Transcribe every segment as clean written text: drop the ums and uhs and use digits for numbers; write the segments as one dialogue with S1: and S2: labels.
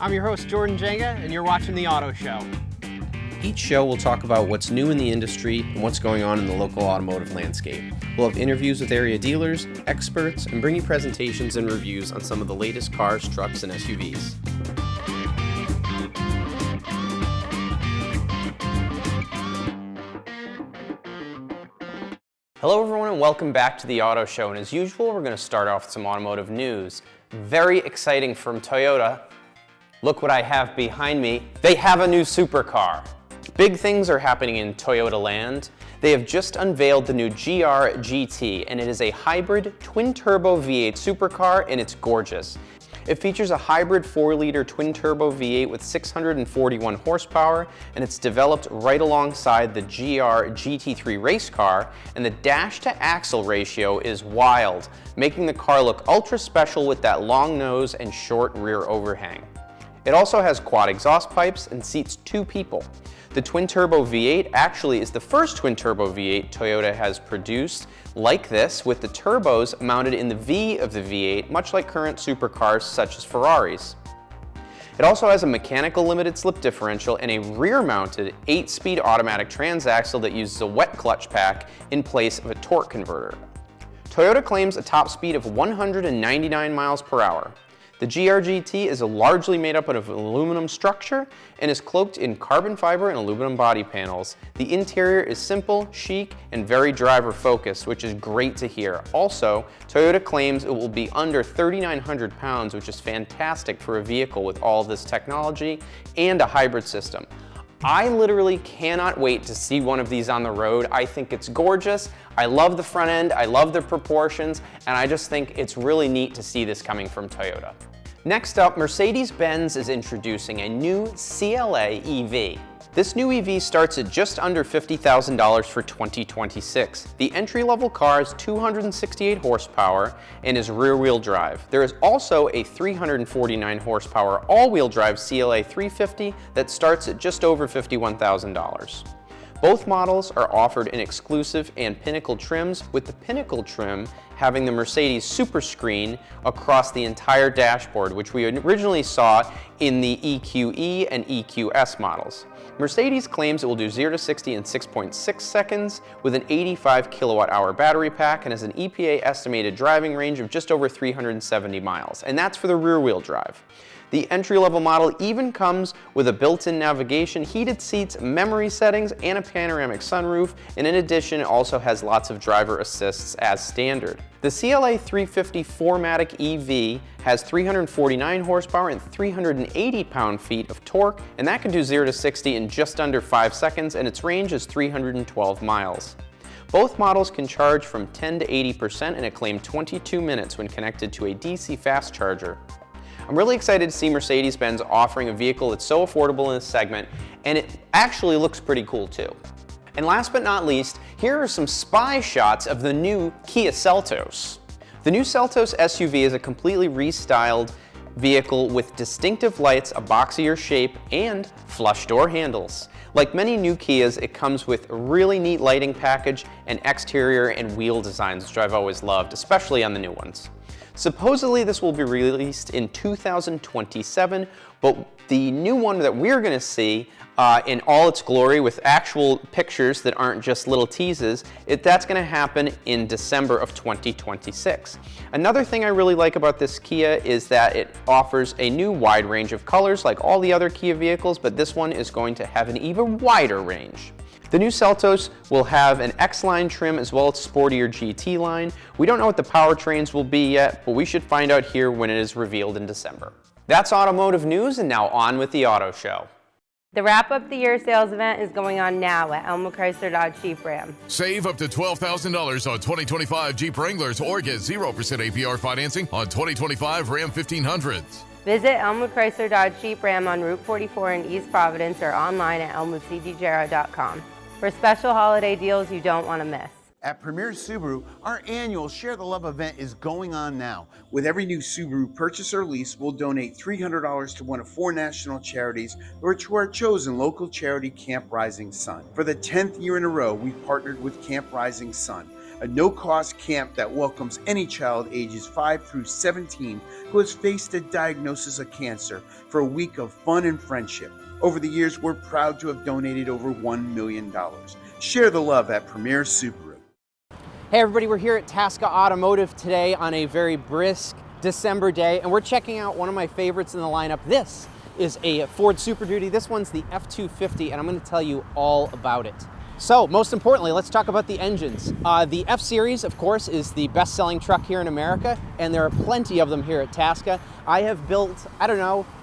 S1: I'm your host, Jordan Jenga, and you're watching The Auto Show.
S2: Each show will talk about what's new in the industry and what's going on in the local automotive landscape. We'll have interviews with area dealers, experts, and bring you presentations and reviews on some of the latest cars, trucks, and SUVs.
S1: Hello everyone and welcome back to The Auto Show, and as usual we're going to start off with some automotive news. Very exciting from Toyota. Look what I have behind me. They have a new supercar. Big things are happening in Toyota land. They have just unveiled the new GR GT, and it is a hybrid twin-turbo V8 supercar, and it's gorgeous. It features a hybrid 4-liter twin-turbo V8 with 641 horsepower, and it's developed right alongside the GR GT3 race car, and the dash-to-axle ratio is wild, making the car look ultra special with that long nose and short rear overhang. It also has quad exhaust pipes and seats 2 people. The twin-turbo V8 actually is the first twin-turbo V8 Toyota has produced like this, with the turbos mounted in the V of the V8, much like current supercars such as Ferraris. It also has a mechanical limited slip differential and a rear-mounted 8-speed automatic transaxle that uses a wet clutch pack in place of a torque converter. Toyota claims a top speed of 199 miles per hour. The GR GT is largely made up of an aluminum structure and is cloaked in carbon fiber and aluminum body panels. The interior is simple, chic, and very driver-focused, which is great to hear. Also, Toyota claims it will be under 3,900 pounds, which is fantastic for a vehicle with all this technology and a hybrid system. I literally cannot wait to see one of these on the road. I think it's gorgeous. I love the front end, I love the proportions, and I just think it's really neat to see this coming from Toyota. Next up, Mercedes-Benz is introducing a new CLA EV. This new EV starts at just under $50,000 for 2026. The entry-level car is 268 horsepower and is rear-wheel drive. There is also a 349 horsepower all-wheel drive CLA 350 that starts at just over $51,000. Both models are offered in exclusive and Pinnacle trims, with the Pinnacle trim having the Mercedes Super Screen across the entire dashboard, which we originally saw in the EQE and EQS models. Mercedes claims it will do 0 to 60 in 6.6 seconds with an 85 kilowatt-hour battery pack and has an EPA estimated driving range of just over 370 miles, and that's for the rear-wheel drive. The entry-level model even comes with a built-in navigation, heated seats, memory settings, and a panoramic sunroof, and in addition it also has lots of driver assists as standard. The CLA 350 4MATIC EV has 349 horsepower and 380 pound-feet of torque, and that can do 0 to 60 in just under 5 seconds, and its range is 312 miles. Both models can charge from 10 to 80% in a claimed 22 minutes when connected to a DC fast charger. I'm really excited to see Mercedes-Benz offering a vehicle that's so affordable in this segment, and it actually looks pretty cool too. And last but not least, here are some spy shots of the new Kia Seltos. The new Seltos SUV is a completely restyled vehicle with distinctive lights, a boxier shape, and flush door handles. Like many new Kias, it comes with a really neat lighting package and exterior and wheel designs, which I've always loved, especially on the new ones. Supposedly this will be released in 2027, but the new one that we're going to see in all its glory with actual pictures that aren't just little teases, that's going to happen in December of 2026. Another thing I really like about this Kia is that it offers a new wide range of colors like all the other Kia vehicles, but this one is going to have an even wider range. The new Seltos will have an X-Line trim as well as Sporty or GT line. We don't know what the powertrains will be yet, but we should find out here when it is revealed in December. That's automotive news, and now on with the Auto Show.
S3: The Wrap Up the Year sales event is going on now at Elmwood Chrysler Dodge Jeep Ram.
S4: Save up to $12,000 on 2025 Jeep Wranglers or get 0% APR financing on 2025 Ram 1500s.
S3: Visit Elmwood Chrysler Dodge Jeep Ram on Route 44 in East Providence or online at elmwoodcdjero.com for special holiday deals you don't want to miss.
S5: At Premier Subaru, our annual Share the Love event is going on now. With every new Subaru purchase or lease, we'll donate $300 to one of 4 national charities or to our chosen local charity, Camp Rising Sun. For the 10th year in a row, we've partnered with Camp Rising Sun, a no-cost camp that welcomes any child ages 5 through 17 who has faced a diagnosis of cancer for a week of fun and friendship. Over the years, we're proud to have donated over $1 million. Share the love at Premier Subaru.
S1: Hey everybody, we're here at Tasca Automotive today on a very brisk December day, and we're checking out one of my favorites in the lineup. This is a Ford Super Duty. This one's the F-250, and I'm going to tell you all about it. So, most importantly, let's talk about the engines. The F-Series, of course, is the best-selling truck here in America, and there are plenty of them here at Tasca. I have built,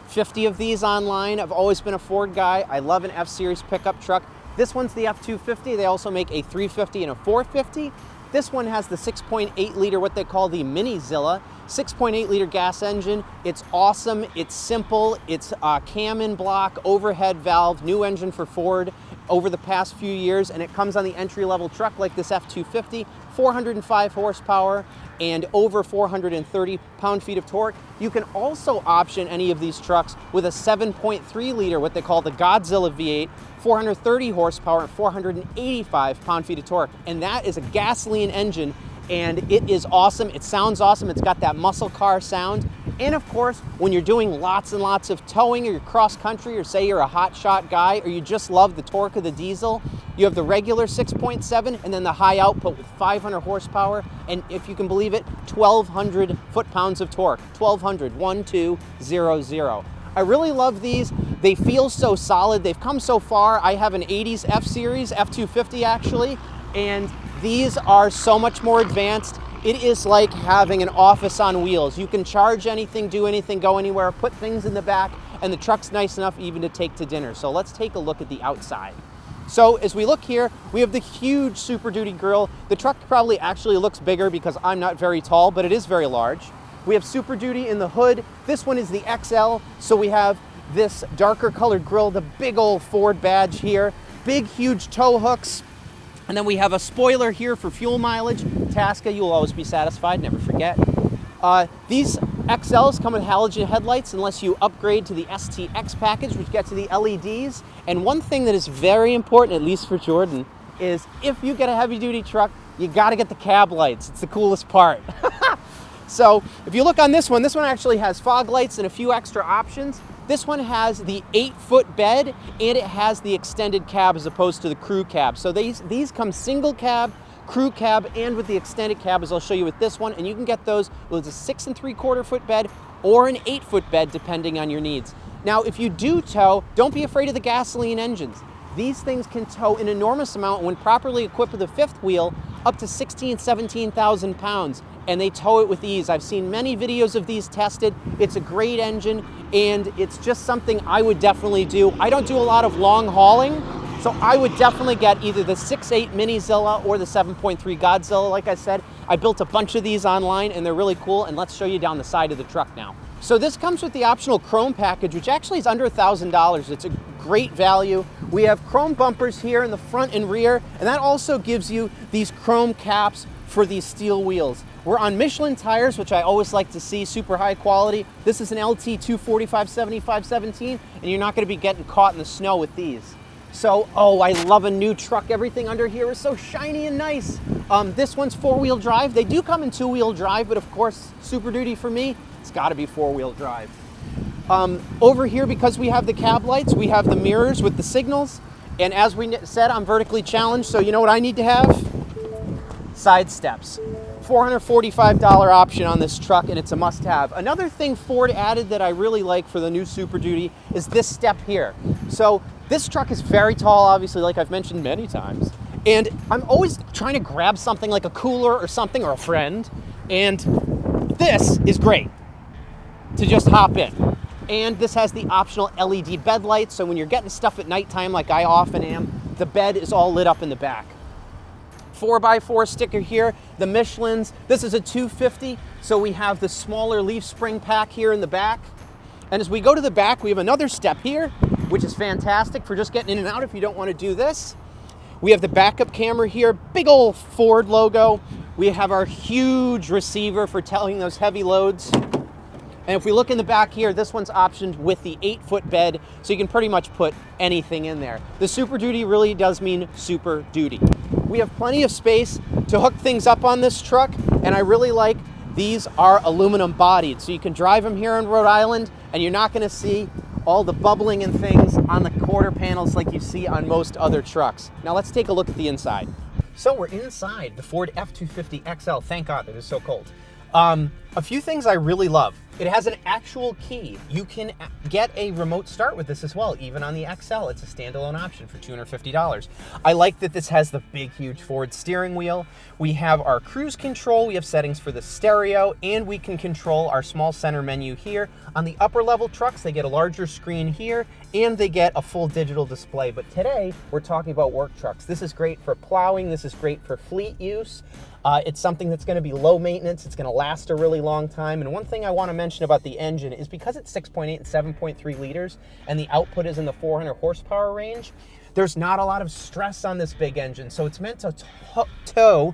S1: 50 of these online. I've always been a Ford guy. I love an F-Series pickup truck. This one's the F-250. They also make a 350 and a 450. This one has the 6.8 liter, what they call the Mini-Zilla, 6.8 liter gas engine. It's awesome, it's simple, it's cam in block, overhead valve, new engine for Ford over the past few years, and it comes on the entry-level truck like this F-250, 405 horsepower and over 430 pound-feet of torque. You can also option any of these trucks with a 7.3 liter, what they call the Godzilla V8, 430 horsepower and 485 pound-feet of torque. And that is a gasoline engine, and it is awesome. It sounds awesome. It's got that muscle car sound. And of course, when you're doing lots and lots of towing, or you're cross-country, or say you're a hot-shot guy, or you just love the torque of the diesel, you have the regular 6.7 and then the high output with 500 horsepower, and if you can believe it, 1,200 foot-pounds of torque. 1,200, 1200. I really love these. They feel so solid. They've come so far. I have an 80s F-Series, F-250 actually, and these are so much more advanced. It is like having an office on wheels. You can charge anything, do anything, go anywhere, put things in the back, and the truck's nice enough even to take to dinner. So let's take a look at the outside. So as we look here, we have the huge Super Duty grille. The truck probably actually looks bigger because I'm not very tall, but it is very large. We have Super Duty in the hood. This one is the XL, so we have this darker colored grille, the big old Ford badge here, big huge tow hooks, and then we have a spoiler here for fuel mileage. Tasca, you will always be satisfied, never forget. These XLs come with halogen headlights unless you upgrade to the STX package, which gets to the LEDs. And one thing that is very important, at least for Jordan, is if you get a heavy duty truck, you gotta get the cab lights. It's the coolest part. So if you look on this one actually has fog lights and a few extra options. This one has the 8-foot bed, and it has the extended cab as opposed to the crew cab. So these come single cab, crew cab, and with the extended cab, as I'll show you with this one. And you can get those with a 6 3/4 foot bed or an 8-foot bed, depending on your needs. Now, if you do tow, don't be afraid of the gasoline engines. These things can tow an enormous amount when properly equipped with a fifth wheel, up to 17,000 pounds, and they tow it with ease. I've seen many videos of these tested. It's a great engine, and it's just something I would definitely do. I don't do a lot of long hauling, so I would definitely get either the 6.8 Mini-Zilla or the 7.3 Godzilla. Like I said, I built a bunch of these online, and they're really cool, and let's show you down the side of the truck now. So this comes with the optional chrome package, which actually is under $1,000. It's a great value. We have chrome bumpers here in the front and rear, and that also gives you these chrome caps for these steel wheels. We're on Michelin tires, which I always like to see, super high quality. This is an LT 245/75/17, and you're not going to be getting caught in the snow with these. So, I love a new truck. Everything under here is so shiny and nice. This one's 4-wheel drive. They do come in 2-wheel drive, but of course, Super Duty for me, it's got to be 4-wheel drive. Over here, because we have the cab lights, we have the mirrors with the signals, and as we said, I'm vertically challenged, so you know what I need to have? Side steps. $445 option on this truck, and it's a must-have. Another thing Ford added that I really like for the new Super Duty is this step here. So this truck is very tall, obviously, like I've mentioned many times, and I'm always trying to grab something like a cooler or something, or a friend, and this is great to just hop in. And this has the optional LED bed lights, so when you're getting stuff at nighttime like I often am, the bed is all lit up in the back. 4x4 sticker here, the Michelin's. This is a 250, so we have the smaller leaf spring pack here in the back. And as we go to the back, we have another step here, which is fantastic for just getting in and out if you don't want to do this. We have the backup camera here, big old Ford logo. We have our huge receiver for towing those heavy loads. And if we look in the back here, this one's optioned with the 8-foot bed, so you can pretty much put anything in there. The Super Duty really does mean Super Duty. We have plenty of space.
S2: to hook things up on this truck, and I really like these are aluminum bodied, so you can drive them here in Rhode Island and you're not going to see all the bubbling and things on the quarter panels like you see on most other trucks. Now let's take a look at the inside. So we're inside the Ford F-150 XL. Thank God, it is so cold. A few things I really love. It has an actual key. You can get a remote start with this as well, even on the XL. It's a standalone option for $250. I like that this has the big, huge Ford steering wheel. We have our cruise control. We have settings for the stereo, and we can control our small center menu here. On the upper level trucks, they get a larger screen here, and they get a full digital display. But today, we're talking about work trucks. This is great for plowing. This is great for fleet use. It's something that's going to be low maintenance. It's going to last a really long time. And one thing I want to mention about the engine is because it's 6.8 and 7.3 liters and the output is in the 400 horsepower range, there's not a lot of stress on this big engine. So it's meant to tow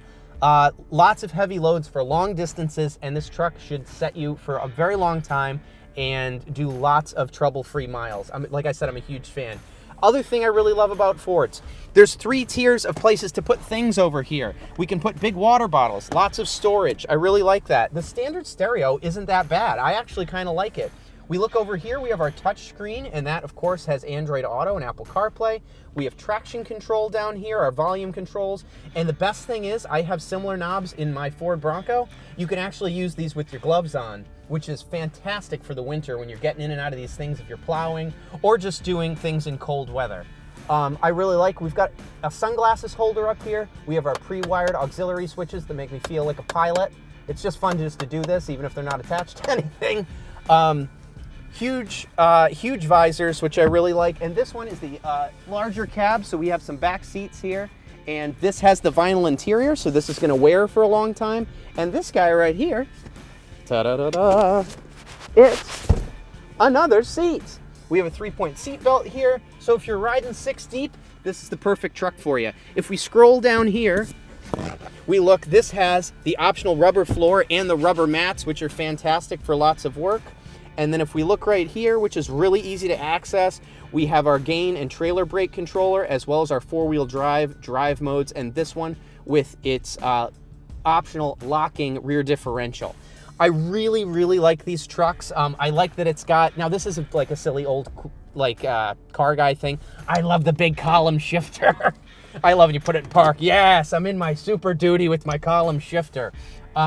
S2: lots of heavy loads for long distances, and this truck should set you for a very long time and do lots of trouble-free miles. Like I said, I'm a huge fan. Other thing I really love about Fords, there's 3 tiers of places to put things over here. We can put big water bottles, lots of storage. I really like that. The standard stereo isn't that bad. I actually kind of like it. We look over here, we have our touch screen, and that of course has Android Auto and Apple CarPlay. We have traction control down here, our volume controls, and the best thing is I have similar knobs in my Ford Bronco. You can actually use these with your gloves on, which is fantastic for the winter when you're getting in and out of these things if you're plowing or just doing things in cold weather. I really like, we've got a sunglasses holder up here. We have our pre-wired auxiliary switches that make me feel like a pilot. It's just fun just to do this, even if they're not attached to anything. Huge visors, which I really like. And this one is the larger cab, so we have some back seats here. And this has the vinyl interior, so this is gonna wear for a long time. And this guy right here, ta-da-da-da, it's another seat. We have a 3-point seat belt here, so if you're riding 6 deep, this is the perfect truck for you. If we scroll down here, we look, this has the optional rubber floor and the rubber mats, which are fantastic for lots of work. And then if we look right here, which is really easy to access, we have our gain and trailer brake controller, as well as our 4-wheel drive modes, and this one with its optional locking rear differential. I really, really like these trucks. I like that it's got, now this is like a silly old car guy thing. I love the big column shifter. I love when you put it in park. Yes, I'm in my Super Duty with my column shifter.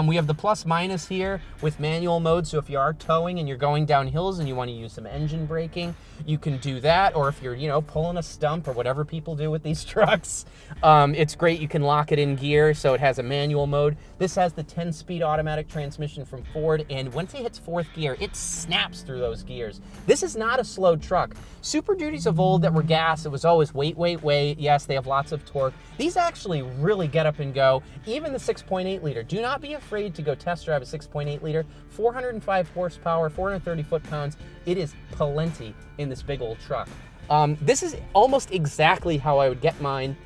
S2: We have the plus minus here with manual mode, so if you are towing and you're going down hills and you want to use some engine braking, you can do that. Or if you're, pulling a stump or whatever people do with these trucks, it's great. You can lock it in gear, so it has a manual mode. This has the 10-speed automatic transmission from Ford, and once it hits 4th gear, it snaps through those gears. This is not a slow truck. Super Duties of old that were gas, it was always wait. Yes, they have lots of torque. These actually really get up and go. Even the 6.8 liter. Do not be afraid to go test drive a 6.8 liter, 405 horsepower, 430 foot-pounds. It is plenty in this big old truck. This is almost exactly how I would get mine.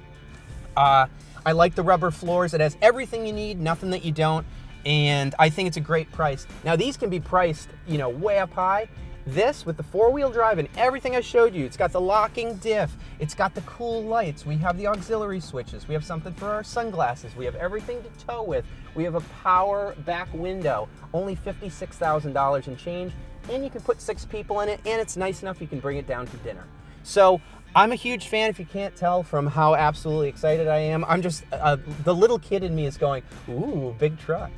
S2: I like the rubber floors. It has everything you need, nothing that you don't, and I think it's a great price. Now these can be priced, way up high. This, with the 4-wheel drive and everything I showed you, it's got the locking diff, it's got the cool lights, we have the auxiliary switches, we have something for our sunglasses, we have everything to tow with, we have a power back window, only $56,000 and change, and you can put 6 people in it, and it's nice enough you can bring it down to dinner. So I'm a huge fan, if you can't tell from how absolutely excited I am. I'm just, the little kid in me is going, ooh, big truck.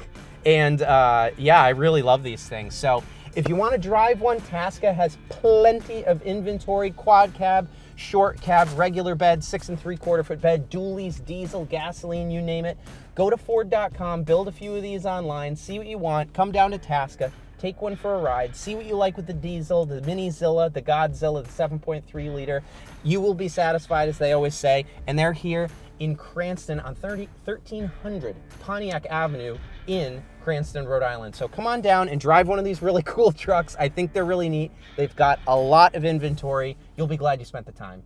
S2: And yeah, I really love these things. So if you want to drive one, Tasca has plenty of inventory, quad cab, short cab, regular bed, 6 3/4 foot bed, dualies, diesel, gasoline, you name it. Go to Ford.com, build a few of these online, see what you want, come down to Tasca, take one for a ride, see what you like with the diesel, the Minizilla, the Godzilla, the 7.3 liter. You will be satisfied, as they always say, and they're here in Cranston on 1300 Pontiac Avenue in Cranston, Rhode Island. So come on down and drive one of these really cool trucks. I think they're really neat. They've got a lot of inventory. You'll be glad you spent the time.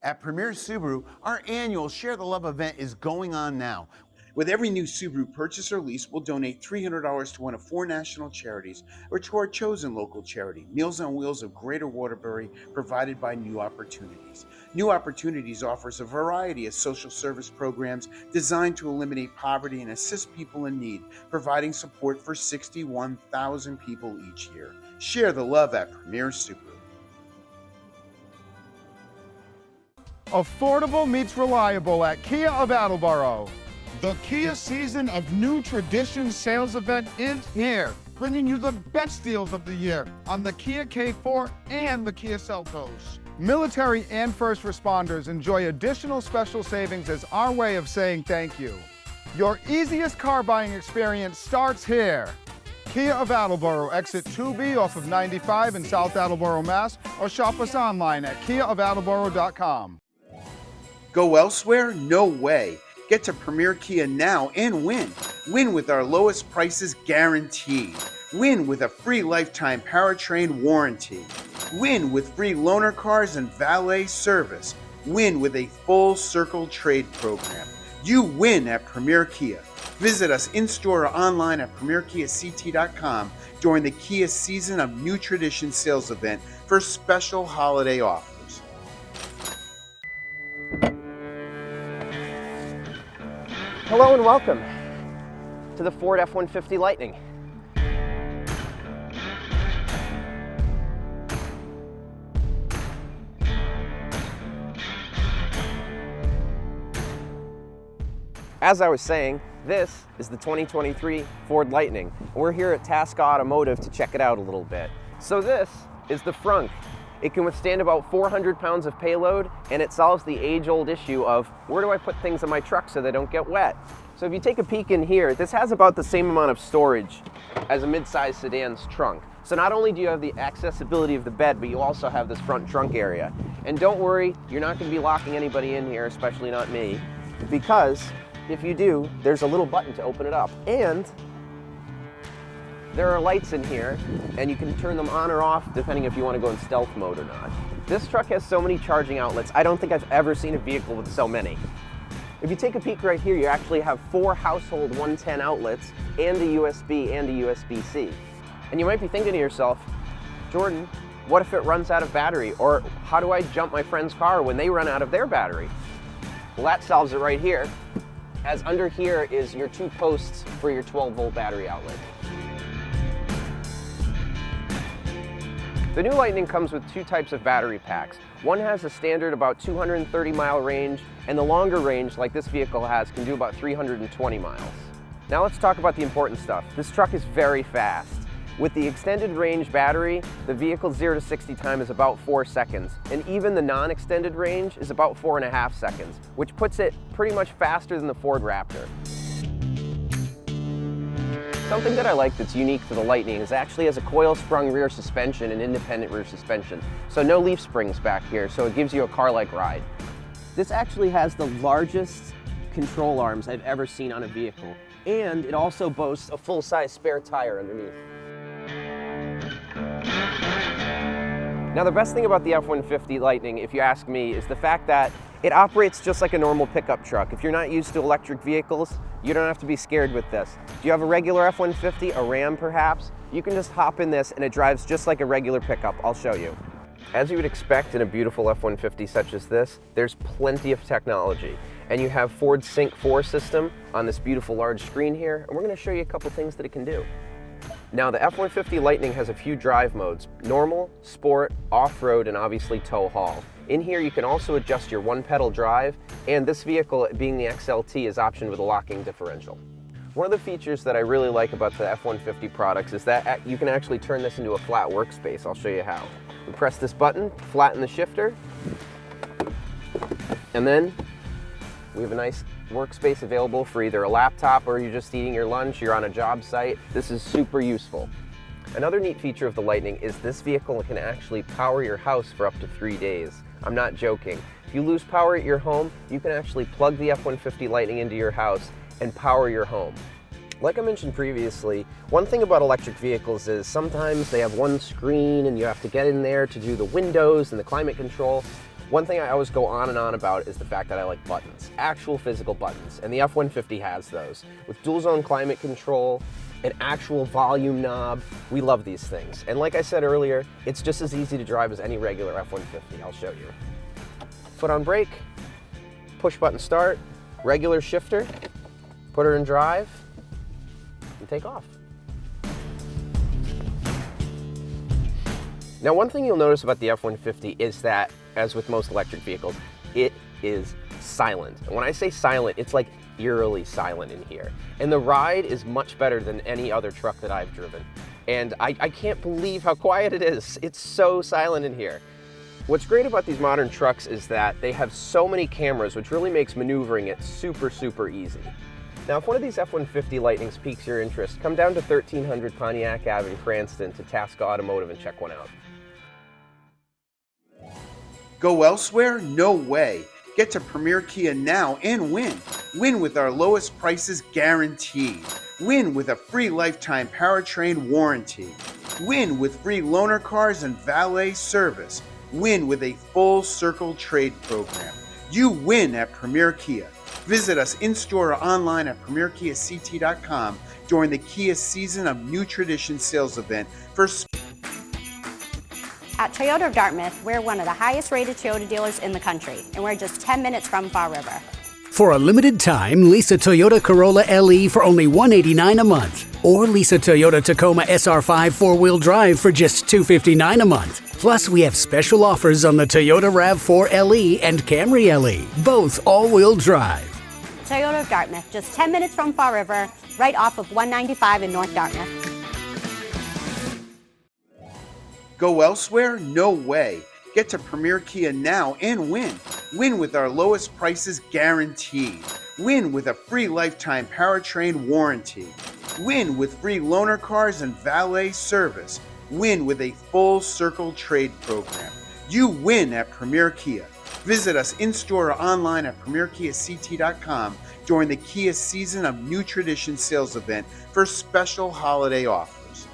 S5: At Premier Subaru, our annual Share the Love event is going on now. With every new Subaru purchase or lease, we'll donate $300 to one of 4 national charities or to our chosen local charity, Meals on Wheels of Greater Waterbury, provided by New Opportunities. New Opportunities offers a variety of social service programs designed to eliminate poverty and assist people in need, providing support for 61,000 people each year. Share the love at Premier Subaru.
S6: Affordable meets reliable at Kia of Attleboro. The Kia Season of New Tradition sales event is here, bringing you the best deals of the year on the Kia K4 and the Kia Seltos. Military and first responders enjoy additional special savings as our way of saying thank you. Your easiest car buying experience starts here. Kia of Attleboro, exit 2B off of 95 in South Attleboro, Mass, or shop us online at kiaofattleboro.com.
S5: Go elsewhere? No way. Get to Premier Kia now and win. Win with our lowest prices guaranteed. Win with a free lifetime powertrain warranty. Win with free loaner cars and valet service. Win with a full circle trade program. You win at Premier Kia. Visit us in-store or online at premierkiact.com during the Kia Season of New Tradition sales event for special holiday offers.
S1: Hello and welcome to the Ford F-150 Lightning. As I was saying, this is the 2023 Ford Lightning. We're here at Tasca Automotive to check it out a little bit. So this is the frunk. It can withstand about 400 pounds of payload, and it solves the age-old issue of where do I put things in my truck so they don't get wet. So if you take a peek in here, this has about the same amount of storage as a mid-size sedan's trunk. So not only do you have the accessibility of the bed, but you also have this front trunk area. And don't worry, you're not going to be locking anybody in here, especially not me, because if you do, there's a little button to open it up. And there are lights in here, and you can turn them on or off depending if you want to go in stealth mode or not. This truck has so many charging outlets. I don't think I've ever seen a vehicle with so many. If you take a peek right here, you actually have 4 household 110 outlets and a USB and a USB-C. And you might be thinking to yourself, Jordan, what if it runs out of battery? Or how do I jump my friend's car when they run out of their battery? Well, that solves it right here, as under here is your 2 posts for your 12-volt battery outlet. The new Lightning comes with 2 types of battery packs. One has a standard about 230-mile range, and the longer range, like this vehicle has, can do about 320 miles. Now let's talk about the important stuff. This truck is very fast. With the extended range battery, the vehicle's 0 to 60 time is about 4 seconds, and even the non-extended range is about 4.5 seconds, which puts it pretty much faster than the Ford Raptor. Something that I like that's unique to the Lightning is actually has a coil-sprung rear suspension and independent rear suspension. So no leaf springs back here, so it gives you a car-like ride. This actually has the largest control arms I've ever seen on a vehicle, and it also boasts a full-size spare tire underneath. Now the best thing about the F-150 Lightning, if you ask me, is the fact that it operates just like a normal pickup truck. If you're not used to electric vehicles, you don't have to be scared with this. Do you have a regular F-150, a Ram perhaps? You can just hop in this and it drives just like a regular pickup. I'll show you. As you would expect in a beautiful F-150 such as this, there's plenty of technology. And you have Ford's Sync 4 system on this beautiful large screen here, and we're going to show you a couple things that it can do. Now the F-150 Lightning has a few drive modes: normal, sport, off-road, and obviously tow haul. In here you can also adjust your one-pedal drive, and this vehicle, being the XLT, is optioned with a locking differential. One of the features that I really like about the F-150 products is that you can actually turn this into a flat workspace. I'll show you how. We press this button, flatten the shifter, and then we have a nice workspace available for either a laptop or you're just eating your lunch, you're on a job site. This is super useful. Another neat feature of the Lightning is this vehicle can actually power your house for up to 3 days. I'm not joking. If you lose power at your home, you can actually plug the F-150 Lightning into your house and power your home. Like I mentioned previously, one thing about electric vehicles is sometimes they have one screen and you have to get in there to do the windows and the climate control. One thing I always go on and on about is the fact that I like buttons, actual physical buttons, and the F-150 has those. With dual zone climate control, an actual volume knob, we love these things. And like I said earlier, it's just as easy to drive as any regular F-150. I'll show you.
S2: foot on brake, push button start, regular shifter, put her in drive, and take off. Now, one thing you'll notice about the F-150 is that, as with most electric vehicles, it is silent. And when I say silent, it's like eerily silent in here. And the ride is much better than any other truck that I've driven. And I can't believe how quiet it is. It's so silent in here. What's great about these modern trucks is that they have so many cameras, which really makes maneuvering it super, super easy. Now, if one of these F-150 Lightnings piques your interest, come down to 1300 Pontiac Ave in Cranston to Tasca Automotive and check one out.
S5: Go elsewhere? No way. Get to Premier Kia now and win. Win with our lowest prices guaranteed. Win with a free lifetime powertrain warranty. Win with free loaner cars and valet service. Win with a full circle trade program. You win at Premier Kia. Visit us in-store or online at premierkiact.com during the Kia Season of New Tradition sales event for
S7: At Toyota of Dartmouth, we're one of the highest rated Toyota dealers in the country, and we're just 10 minutes from Fall River.
S8: For a limited time, lease a Toyota Corolla LE for only $189 a month. Or lease a Toyota Tacoma SR5 four-wheel drive for just $259 a month. Plus, we have special offers on the Toyota RAV4 LE and Camry LE, both all-wheel drive.
S7: Toyota of Dartmouth, just 10 minutes from Fall River, right off of 195 in North Dartmouth.
S5: Go elsewhere? No way. Get to Premier Kia now and win. Win with our lowest prices guaranteed. Win with a free lifetime powertrain warranty. Win with free loaner cars and valet service. Win with a full circle trade program. You win at Premier Kia. Visit us in-store or online at premierkiact.com during the Kia Season of New Tradition sales event for special holiday offers.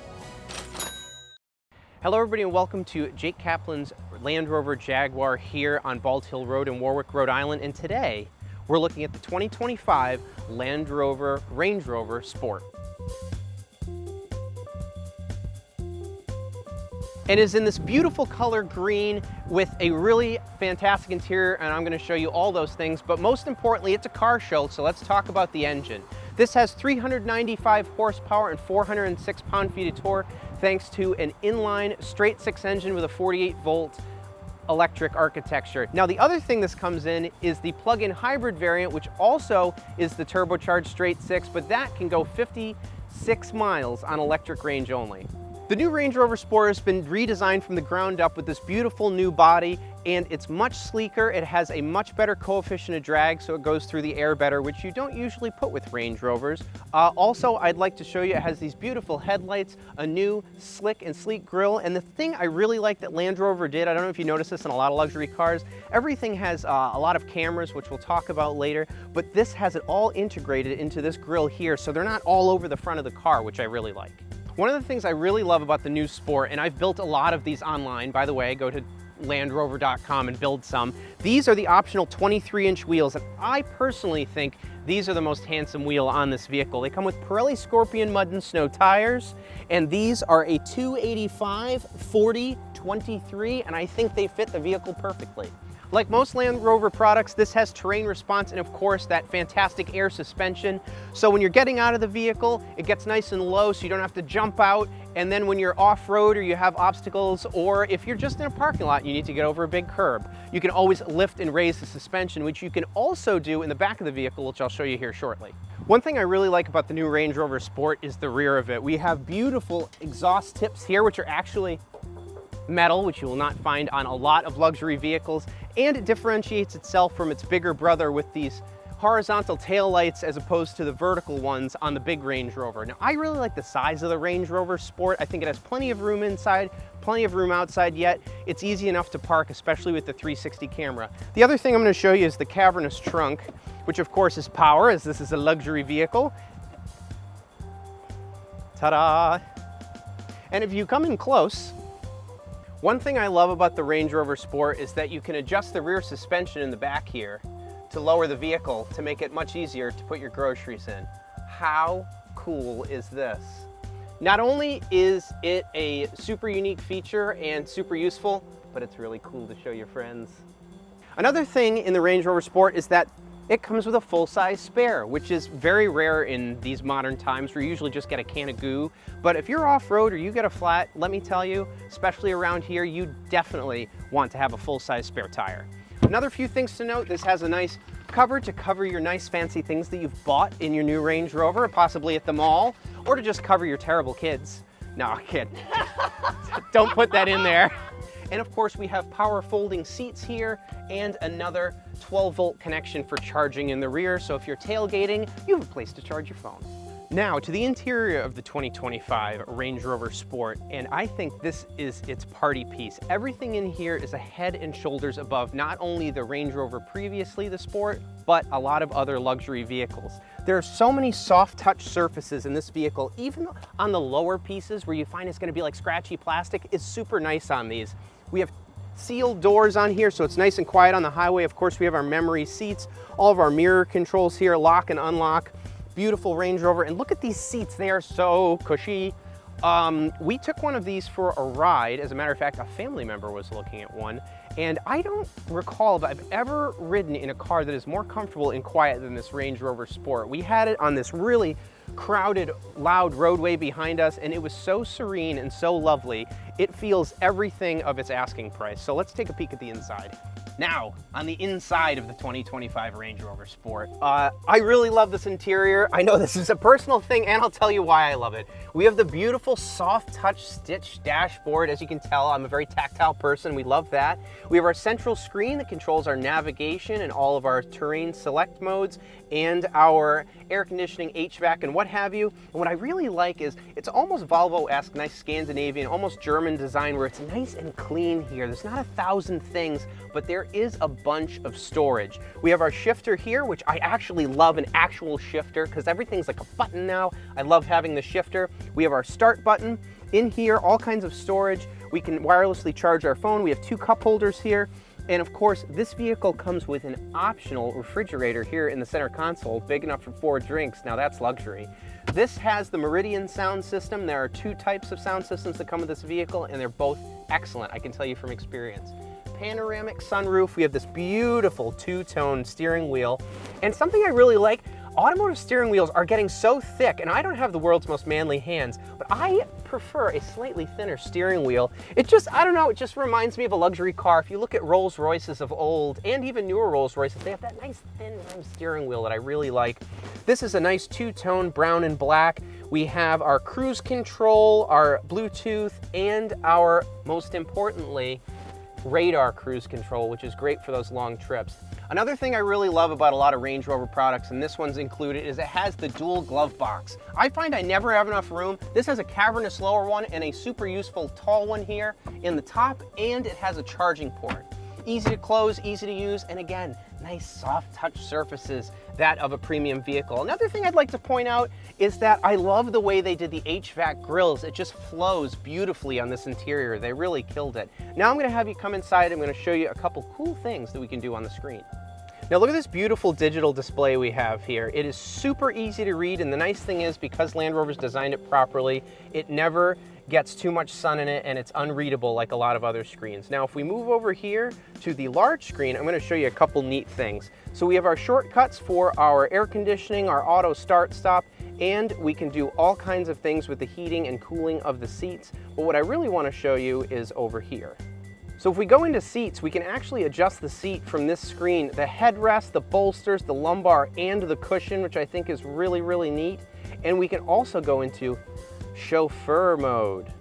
S1: Hello everybody and welcome to Jake Kaplan's Land Rover Jaguar here on Bald Hill Road in Warwick, Rhode Island. And today we're looking at the 2025 Land Rover Range Rover Sport. It is in this beautiful color green with a really fantastic interior, and I'm going to show you all those things, but most importantly it's a car show, so let's talk about the engine. This has 395 horsepower and 406 pound-feet of torque thanks to an inline straight six engine with a 48 volt electric architecture. Now the other thing this comes in is the plug-in hybrid variant, which also is the turbocharged straight six, but that can go 56 miles on electric range only. The new Range Rover Sport has been redesigned from the ground up with this beautiful new body, and it's much sleeker. It has a much better coefficient of drag, so it goes through the air better, which you don't usually put with Range Rovers. Also, I'd like to show you, it has these beautiful headlights, a new slick and sleek grille, and the thing I really like that Land Rover did, I don't know if you notice this in a lot of luxury cars, everything has a lot of cameras, which we'll talk about later, but this has it all integrated into this grille here, so they're not all over the front of the car, which I really like. One of the things I really love about the new Sport, and I've built a lot of these online, by the way, go to landrover.com and build some. These are the optional 23-inch wheels, and I personally think these are the most handsome wheel on this vehicle. They come with Pirelli Scorpion Mud and Snow tires, and these are a 285, 40, 23, and I think they fit the vehicle perfectly. Like most Land Rover products, this has terrain response and of course that fantastic air suspension. So when you're getting out of the vehicle, it gets nice and low so you don't have to jump out. And then when you're off-road or you have obstacles, or if you're just in a parking lot and you need to get over a big curb, you can always lift and raise the suspension, which you can also do in the back of the vehicle, which I'll show you here shortly. One thing I really like about the new Range Rover Sport is the rear of it. We have beautiful exhaust tips here, which are actually metal, which you will not find on a lot of luxury vehicles, and it differentiates itself from its bigger brother with these horizontal taillights as opposed to the vertical ones on the big Range Rover. Now, I really like the size of the Range Rover Sport. I think it has plenty of room inside, plenty of room outside, yet it's easy enough to park, especially with the 360 camera. The other thing I'm going to show you is the cavernous trunk, which of course is power, as this is a luxury vehicle. Ta-da! And if you come in close, one thing I love about the Range Rover Sport is that you can adjust the rear suspension in the back here to lower the vehicle to make it much easier to put your groceries in. How cool is this? Not only is it a super unique feature and super useful, but it's really cool to show your friends. Another thing in the Range Rover Sport is that it comes with a full-size spare, which is very rare in these modern times where you usually just get a can of goo. But if you're off-road or you get a flat, let me tell you, especially around here, you definitely want to have a full-size spare tire. Another few things to note, this has a nice cover to cover your nice fancy things that you've bought in your new Range Rover, possibly at the mall, or to just cover your terrible kids. No, kid. Don't put that in there. And of course, we have power folding seats here and another 12-volt connection for charging in the rear. So if you're tailgating, you have a place to charge your phone. Now to the interior of the 2025 Range Rover Sport, and I think this is its party piece. Everything in here is a head and shoulders above not only the Range Rover previously, the Sport, but a lot of other luxury vehicles. There are so many soft touch surfaces in this vehicle, even on the lower pieces where you find it's gonna be like scratchy plastic, is super nice on these. We have sealed doors on here, so it's nice and quiet on the highway. Of course, we have our memory seats, all of our mirror controls here, lock and unlock. Beautiful Range Rover, and look at these seats, they are so cushy. We took one of these for a ride. As a matter of fact, a family member was looking at one, and I don't recall if I've ever ridden in a car that is more comfortable and quiet than this Range Rover Sport. We had it on this really crowded, loud roadway behind us, and it was so serene and so lovely. It feels everything of its asking price. So let's take a peek at the inside. Now, on the inside of the 2025 Range Rover Sport, I really love this interior. I know this is a personal thing, and I'll tell you why I love it. We have the beautiful soft touch stitch dashboard. As you can tell, I'm a very tactile person. We love that. We have our central screen that controls our navigation and all of our terrain select modes and our air conditioning, HVAC, and what have you. And what I really like is it's almost Volvo-esque, nice Scandinavian, almost German design where it's nice and clean here. There's not 1,000 things, but there is a bunch of storage. We have our shifter here, which I actually love an actual shifter because everything's like a button now. I love having the shifter. We have our start button. In here, all kinds of storage. We can wirelessly charge our phone. We have 2 cup holders here. And of course, this vehicle comes with an optional refrigerator here in the center console, big enough for 4 drinks. Now that's luxury. This has the Meridian sound system. There are 2 types of sound systems that come with this vehicle, and they're both excellent, I can tell you from experience. Panoramic sunroof. We have this beautiful 2-tone steering wheel. And something I really like, automotive steering wheels are getting so thick, and I don't have the world's most manly hands, but I prefer a slightly thinner steering wheel. It just, I don't know, it just reminds me of a luxury car. If you look at Rolls Royces of old, and even newer Rolls Royces, they have that nice thin rim steering wheel that I really like. This is a nice 2-tone brown and black. We have our cruise control, our Bluetooth, and our, most importantly, radar cruise control, which is great for those long trips. Another thing I really love about a lot of Range Rover products, and this one's included, is it has the dual glove box. I find I never have enough room. This has a cavernous lower one and a super useful tall one here in the top, and it has a charging port. Easy to close, easy to use, and again, nice soft touch surfaces, that of a premium vehicle. Another thing I'd like to point out is that I love the way they did the HVAC grills. It just flows beautifully on this interior. They really killed it. Now I'm gonna have you come inside. I'm gonna show you a couple cool things that we can do on the screen. Now look at this beautiful digital display we have here. It is super easy to read, and the nice thing is because Land Rover's designed it properly, it never gets too much sun in it, and it's unreadable like a lot of other screens. Now if we move over here to the large screen, I'm going to show you a couple neat things. So we have our shortcuts for our air conditioning, our auto start stop, and we can do all kinds of things with the heating and cooling of the seats. But what I really want to show you is over here. So if we go into seats, we can actually adjust the seat from this screen, the headrest, the bolsters, the lumbar, and the cushion, which I think is really, really neat. And we can also go into chauffeur mode.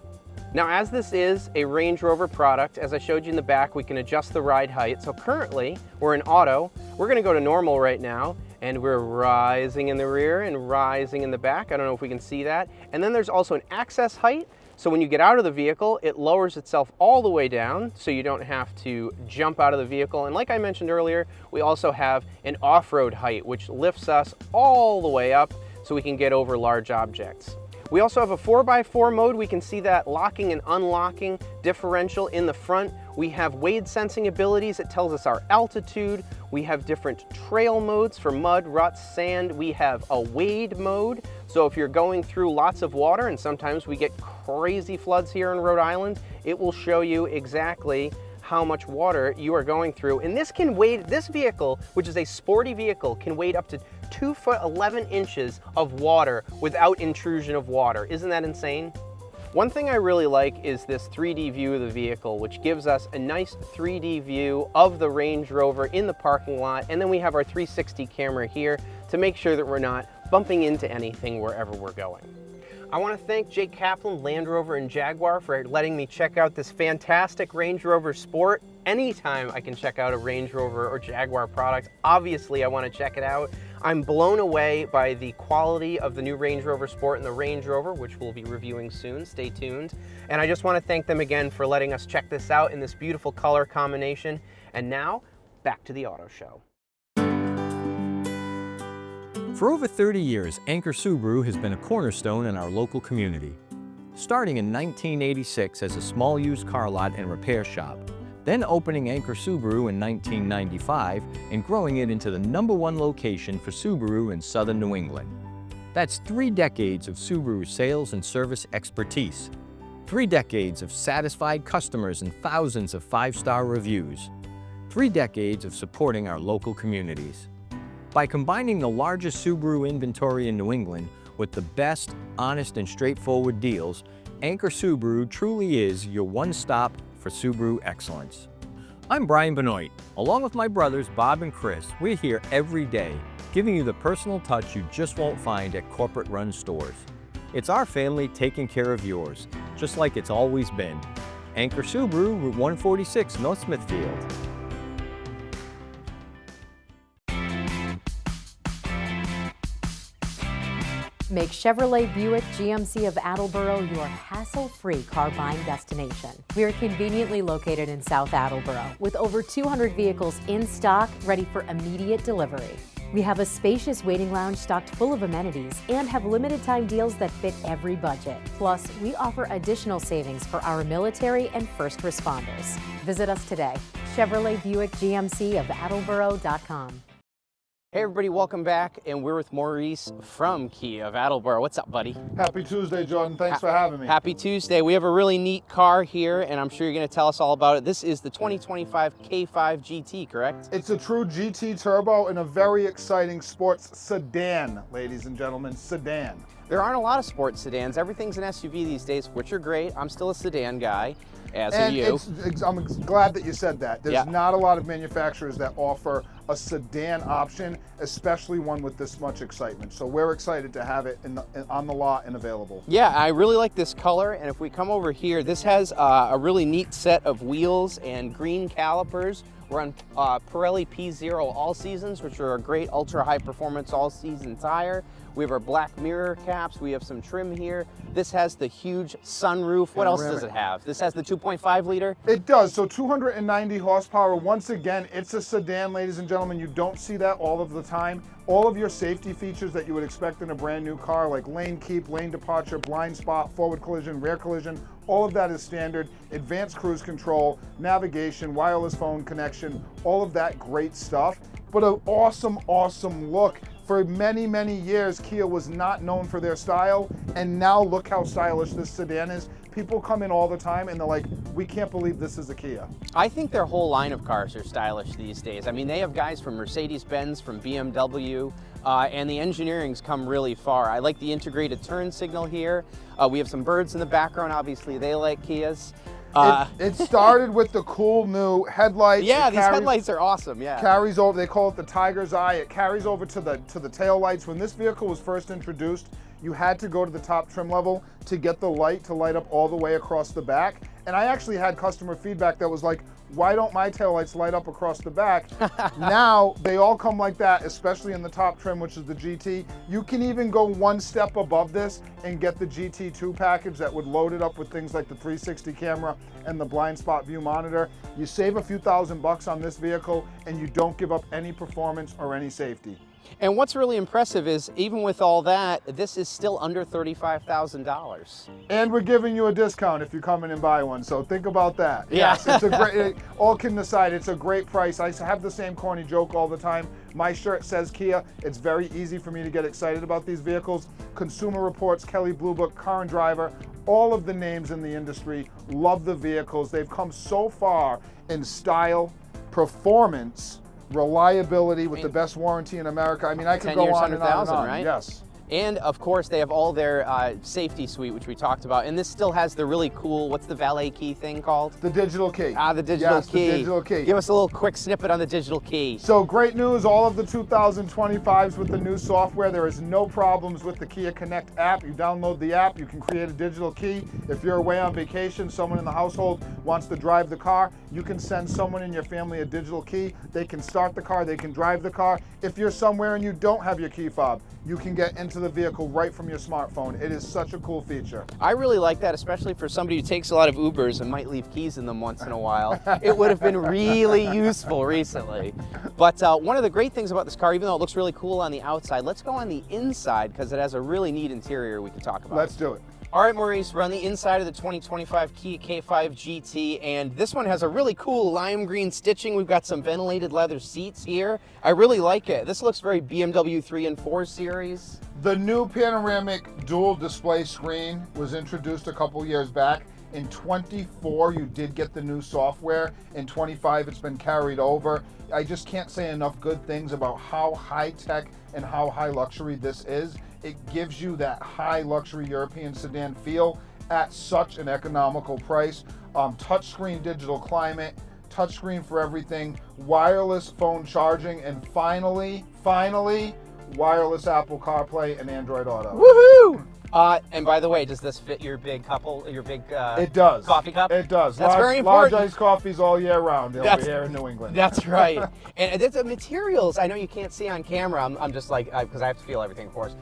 S1: Now, as this is a Range Rover product, as I showed you in the back, we can adjust the ride height. So currently, we're in auto. We're gonna go to normal right now, and we're rising in the rear and rising in the back. I don't know if we can see that. And then there's also an access height. So when you get out of the vehicle, it lowers itself all the way down so you don't have to jump out of the vehicle. And like I mentioned earlier, we also have an off-road height, which lifts us all the way up so we can get over large objects. We also have a 4x4 mode. We can see that locking and unlocking differential in the front. We have wade sensing abilities. It tells us our altitude. We have different trail modes for mud, ruts, sand. We have a wade mode. So if you're going through lots of water, and sometimes we get crazy floods here in Rhode Island, it will show you exactly how much water you are going through. And this vehicle, which is a sporty vehicle, can wade up to 2 foot 11 inches of water without intrusion of water. Isn't that insane? One thing I really like is this 3D view of the vehicle, which gives us a nice 3D view of the Range Rover in the parking lot. And then we have our 360 camera here to make sure that we're not bumping into anything wherever we're going. I want to thank Jake Kaplan, Land Rover and Jaguar, for letting me check out this fantastic Range Rover Sport. Anytime I can check out a Range Rover or Jaguar product, obviously I want to check it out. I'm blown away by the quality of the new Range Rover Sport and the Range Rover, which we'll be reviewing soon. Stay tuned. And I just want to thank them again for letting us check this out in this beautiful color combination. And now, back to the auto show.
S9: For over 30 years, Anchor Subaru has been a cornerstone in our local community. Starting in 1986 as a small used car lot and repair shop, then opening Anchor Subaru in 1995 and growing it into the #1 location for Subaru in southern New England. That's 3 decades of Subaru sales and service expertise, 3 decades of satisfied customers and thousands of 5-star reviews, 3 decades of supporting our local communities. By combining the largest Subaru inventory in New England with the best, honest, and straightforward deals, Anchor Subaru truly is your one-stop for Subaru excellence. I'm Brian Benoit. Along with my brothers Bob and Chris, we're here every day, giving you the personal touch you just won't find at corporate-run stores. It's our family taking care of yours, just like it's always been. Anchor Subaru, Route 146, North Smithfield.
S10: Make Chevrolet Buick GMC of Attleboro your hassle-free car buying destination. We are conveniently located in South Attleboro with over 200 vehicles in stock ready for immediate delivery. We have a spacious waiting lounge stocked full of amenities and have limited time deals that fit every budget. Plus, we offer additional savings for our military and first responders. Visit us today. Chevrolet Buick GMC of Attleboro.com.
S1: Hey everybody, welcome back, and we're with Maurice from Kia of Attleboro. What's up, buddy?
S6: Happy Tuesday, Jordan. Thanks for having me.
S1: Happy Tuesday. We have a really neat car here, and I'm sure you're going to tell us all about it. This is the 2025 K5 GT, correct?
S6: It's a true GT turbo and a very exciting sports sedan, ladies and gentlemen, sedan.
S1: There aren't a lot of sports sedans. Everything's an SUV these days, which are great. I'm still a sedan guy, as are you.
S6: I'm glad that you said that. There's
S1: Yeah.
S6: not a lot of manufacturers that offer a sedan option, especially one with this much excitement. So we're excited to have it on the lot and available.
S1: Yeah, I really like this color, and if we come over here, this has a really neat set of wheels and green calipers. We're on Pirelli P0 All Seasons, which are a great ultra high performance all season tire. We have our black mirror caps. We have some trim here. This has the huge sunroof. What else does it have? This has the 2.5 liter?
S6: It does. So 290 horsepower. Once again, it's a sedan, ladies and gentlemen. You don't see that all of the time. All of your safety features that you would expect in a brand new car, like lane keep, lane departure, blind spot, forward collision, rear collision, all of that is standard. Advanced cruise control, navigation, wireless phone connection, all of that great stuff. But an awesome, awesome look. For many, many years, Kia was not known for their style, and now look how stylish this sedan is. People come in all the time and they're like, we can't believe this is a Kia.
S1: I think their whole line of cars are stylish these days. I mean, they have guys from Mercedes-Benz, from BMW, and the engineering's come really far. I like the integrated turn signal here. We have some birds in the background. Obviously, they like Kias.
S6: It started with the cool new headlights.
S1: Yeah, these headlights are awesome. Yeah.
S6: Carries over. They call it the tiger's eye. It carries over to the tail lights. When this vehicle was first introduced, you had to go to the top trim level to get the light to light up all the way across the back. And I actually had customer feedback that was like, why don't my taillights light up across the back? Now they all come like that, especially in the top trim, which is the GT. You can even go one step above this and get the GT2 package that would load it up with things like the 360 camera and the blind spot view monitor. You save a few $1,000s on this vehicle and you don't give up any performance or any safety.
S1: And what's really impressive is, even with all that, this is still under $35,000.
S6: And we're giving you a discount if you come in and buy one, so think about that.
S1: Yeah.
S6: Yes, it's a great, all kidding aside, it's a great price. I have the same corny joke all the time. My shirt says Kia. It's very easy for me to get excited about these vehicles. Consumer Reports, Kelley Blue Book, Car and Driver, all of the names in the industry love the vehicles. They've come so far in style, performance, reliability with the best warranty in America. I mean, I could go on and on and on.
S1: Right?
S6: Yes.
S1: And of course, they have all their safety suite, which we talked about. And this still has the really cool, what's the valet key thing called?
S6: The digital key.
S1: Ah, the digital key.
S6: The digital key.
S1: Give us a little quick snippet on the digital key.
S6: So great news, all of the 2025s with the new software. There is no problems with the Kia Connect app. You download the app, you can create a digital key. If you're away on vacation, someone in the household wants to drive the car, you can send someone in your family a digital key. They can start the car, they can drive the car. If you're somewhere and you don't have your key fob, you can get into the vehicle right from your smartphone. It is such a cool feature.
S1: I really like that, especially for somebody who takes a lot of Ubers and might leave keys in them once in a while. It would have been really useful recently. But one of the great things about this car, even though it looks really cool on the outside, let's go on the inside because it has a really neat interior we can talk about.
S6: Let's do it.
S1: All right, Maurice, we're on the inside of the 2025 Kia K5 GT, and this one has a really cool lime green stitching. We've got some ventilated leather seats here. I really like it. This looks very BMW 3 and 4 Series.
S6: The new panoramic dual display screen was introduced a couple years back. In 24, you did get the new software. In 25, it's been carried over. I just can't say enough good things about how high-tech and how high luxury this is. It gives you that high luxury European sedan feel at such an economical price. Touchscreen digital climate, touchscreen for everything, wireless phone charging, and finally, wireless Apple CarPlay and Android Auto.
S1: Woohoo! And by the way, does this fit your big
S6: it does.
S1: Coffee cup?
S6: It does.
S1: That's very important.
S6: Large iced coffees all year round over here in New England.
S1: That's right. And the materials, I know you can't see on camera. I'm just like, because I have to feel everything, of course.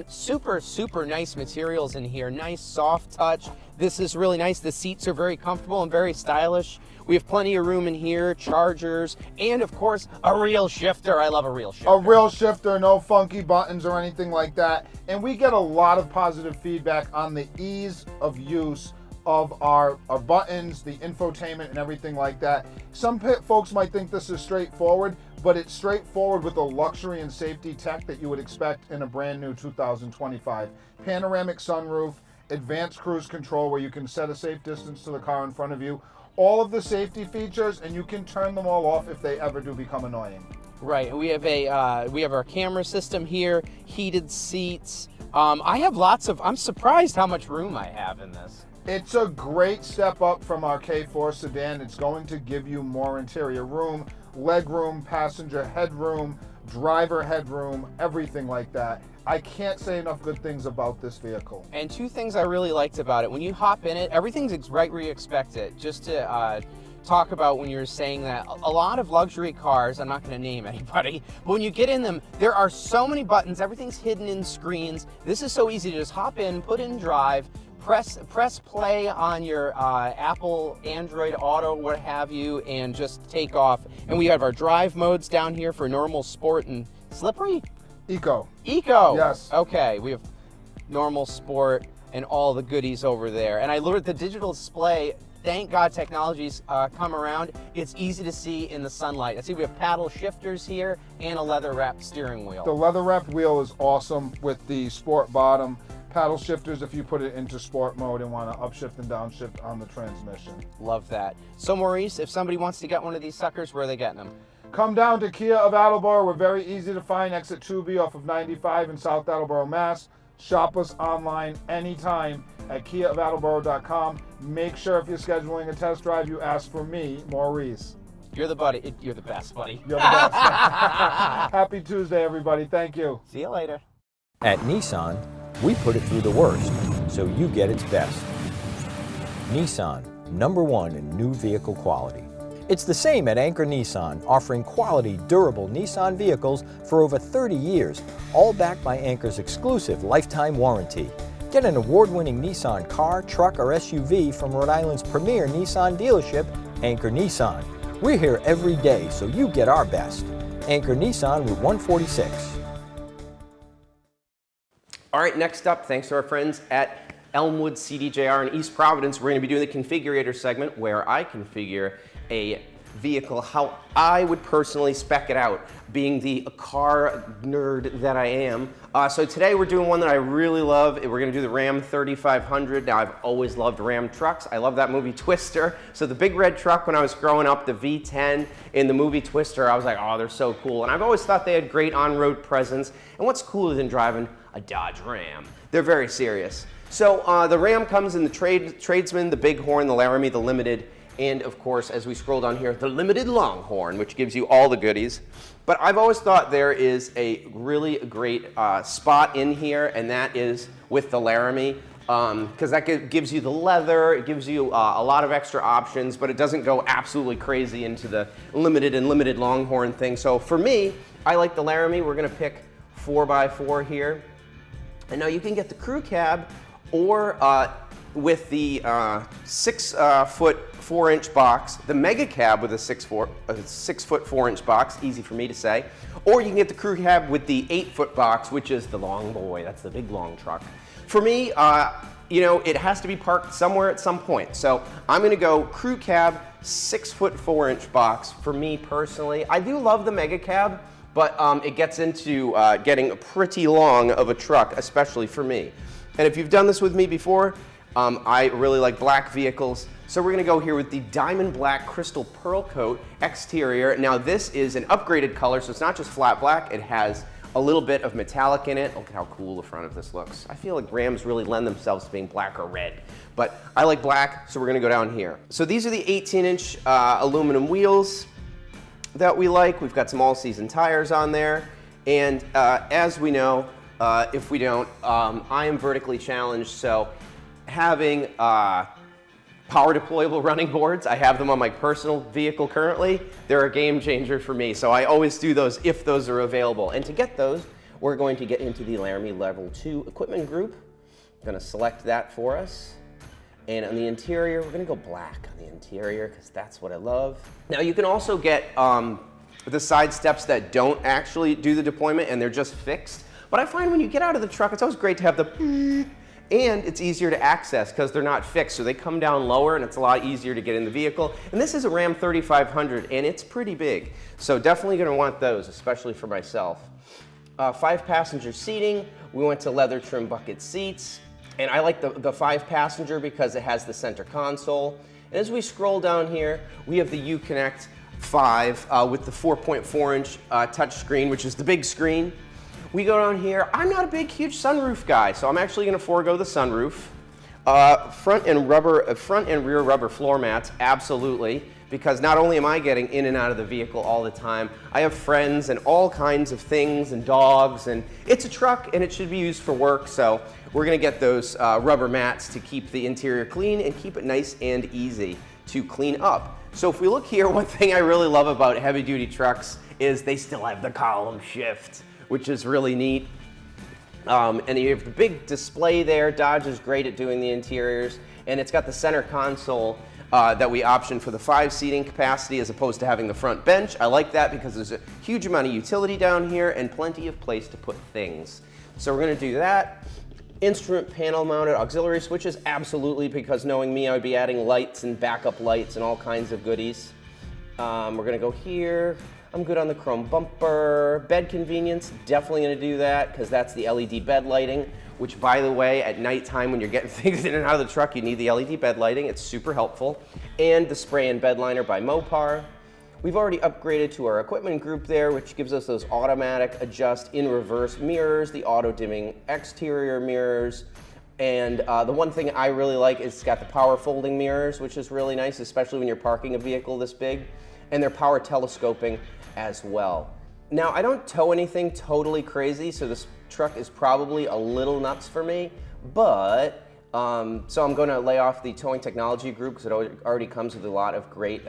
S1: Super, super nice materials in here. Nice soft touch. This is really nice. The seats are very comfortable and very stylish. We have plenty of room in here, chargers, and of course, a real shifter. I love a real shifter.
S6: A real shifter, no funky buttons or anything like that. And we get a lot of positive feedback on the ease of use of our buttons, the infotainment, and everything like that. Some folks might think this is straightforward, but it's straightforward with the luxury and safety tech that you would expect in a brand new 2025. Panoramic sunroof, advanced cruise control where you can set a safe distance to the car in front of you, all of the safety features, and you can turn them all off if they ever do become annoying.
S1: Right, we have our camera system here, heated seats. I'm surprised how much room I have in this.
S6: It's a great step up from our K4 sedan. It's going to give you more interior room, leg room, passenger headroom, driver headroom, everything like that. I can't say enough good things about this vehicle.
S1: And two things I really liked about it. When you hop in it, everything's right where you expect it. Just to talk about when you're saying that, a lot of luxury cars, I'm not going to name anybody, but when you get in them, there are so many buttons, everything's hidden in screens. This is so easy to just hop in, put in drive, press play on your Apple, Android Auto, what have you, and just take off. And we have our drive modes down here for normal, sport, and slippery?
S6: Eco.
S1: Yes. Okay, we have normal, sport, and all the goodies over there. And I looked at the digital display. Thank God technology's come around. It's easy to see in the sunlight. I see we have paddle shifters here and a leather-wrapped steering wheel.
S6: The leather-wrapped wheel is awesome with the sport bottom. Paddle shifters if you put it into sport mode and want to upshift and downshift on the transmission.
S1: Love that. So Maurice, if somebody wants to get one of these suckers, where are they getting them?
S6: Come down to Kia of Attleboro. We're very easy to find. Exit 2B off of 95 in South Attleboro, Mass. Shop us online anytime at kiaofattleboro.com. Make sure if you're scheduling a test drive, you ask for me, Maurice.
S1: You're the buddy. You're the best, buddy.
S6: You're the best. Happy Tuesday, everybody. Thank you.
S1: See you later.
S9: At Nissan, we put it through the worst, so you get its best. Nissan, #1 in new vehicle quality. It's the same at Anchor Nissan, offering quality, durable Nissan vehicles for over 30 years, all backed by Anchor's exclusive lifetime warranty. Get an award-winning Nissan car, truck, or SUV from Rhode Island's premier Nissan dealership, Anchor Nissan. We're here every day, so you get our best. Anchor Nissan, Route 146.
S2: All right, next up, thanks to our friends at Elmwood CDJR in East Providence, we're going to be doing the configurator segment where I configure a vehicle how I would personally spec it out, being the car nerd that I am. So today we're doing one that I really love. We're gonna do the Ram 3500. Now, I've always loved Ram trucks. I love that movie Twister. So the big red truck when I was growing up, the V10 in the movie Twister, I was like, oh, they're so cool. And I've always thought they had great on-road presence. And what's cooler than driving a Dodge Ram? They're very serious. So the Ram comes in the Tradesman, the Bighorn, the Laramie, the Limited, and of course, as we scroll down here, the Limited Longhorn, which gives you all the goodies. But I've always thought there is a really great spot in here, and that is with the Laramie, because that gives you the leather, it gives you a lot of extra options, but it doesn't go absolutely crazy into the Limited and Limited Longhorn thing. So for me, I like the Laramie. We're gonna pick 4x4 here. And now you can get the crew cab, or with the 6-foot 4-inch box, the Mega Cab with a 6-foot 4-inch box, easy for me to say, or you can get the crew cab with the 8-foot box, which is the long boy. That's the big long truck. For me, you know, it has to be parked somewhere at some point. So I'm gonna go crew cab, 6-foot 4-inch box. For me personally, I do love the Mega Cab, but it gets into getting pretty long of a truck, especially for me. And if you've done this with me before, I really like black vehicles. So we're gonna go here with the Diamond Black Crystal Pearl Coat exterior. Now this is an upgraded color, so it's not just flat black, it has a little bit of metallic in it. Look at how cool the front of this looks. I feel like Rams really lend themselves to being black or red, but I like black, so we're gonna go down here. So these are the 18-inch aluminum wheels that we like. We've got some all-season tires on there, and as we know, if we don't, I am vertically challenged, so having power deployable running boards, I have them on my personal vehicle currently, they're a game changer for me, so I always do those if those are available. And to get those, we're going to get into the Laramie Level 2 equipment group. I'm gonna select that for us. And on the interior, we're gonna go black on the interior, because that's what I love. Now you can also get the side steps that don't actually do the deployment and they're just fixed. But I find when you get out of the truck, it's always great to have the and it's easier to access because they're not fixed. So they come down lower and it's a lot easier to get in the vehicle. And this is a Ram 3500 and it's pretty big. So definitely gonna want those, especially for myself. 5-passenger seating. We went to leather trim bucket seats. And I like the 5-passenger because it has the center console. And as we scroll down here, we have the Uconnect 5 with the 4.4-inch touchscreen, which is the big screen. We go down here. I'm not a big, huge sunroof guy, so I'm actually going to forego the sunroof. Front and rear rubber floor mats, absolutely, because not only am I getting in and out of the vehicle all the time, I have friends and all kinds of things and dogs, and it's a truck and it should be used for work, so we're going to get those rubber mats to keep the interior clean and keep it nice and easy to clean up. So if we look here, one thing I really love about heavy-duty trucks is they still have the column shift, which is really neat. And you have the big display there. Dodge is great at doing the interiors, and it's got the center console that we optioned for the 5-seating capacity as opposed to having the front bench. I like that because there's a huge amount of utility down here and plenty of place to put things. So we're gonna do that. Instrument panel mounted auxiliary switches, absolutely, because knowing me, I would be adding lights and backup lights and all kinds of goodies. We're gonna go here. I'm good on the chrome bumper. Bed convenience, definitely gonna do that because that's the LED bed lighting, which by the way, at nighttime when you're getting things in and out of the truck, you need the LED bed lighting. It's super helpful. And the spray and bed liner by Mopar. We've already upgraded to our equipment group there, which gives us those automatic adjust in reverse mirrors, the auto dimming exterior mirrors. And the one thing I really like is it's got the power folding mirrors, which is really nice, especially when you're parking a vehicle this big. And they're power telescoping as well. Now, I don't tow anything totally crazy, so this truck is probably a little nuts for me, but so I'm going to lay off the towing technology group because it already comes with a lot of great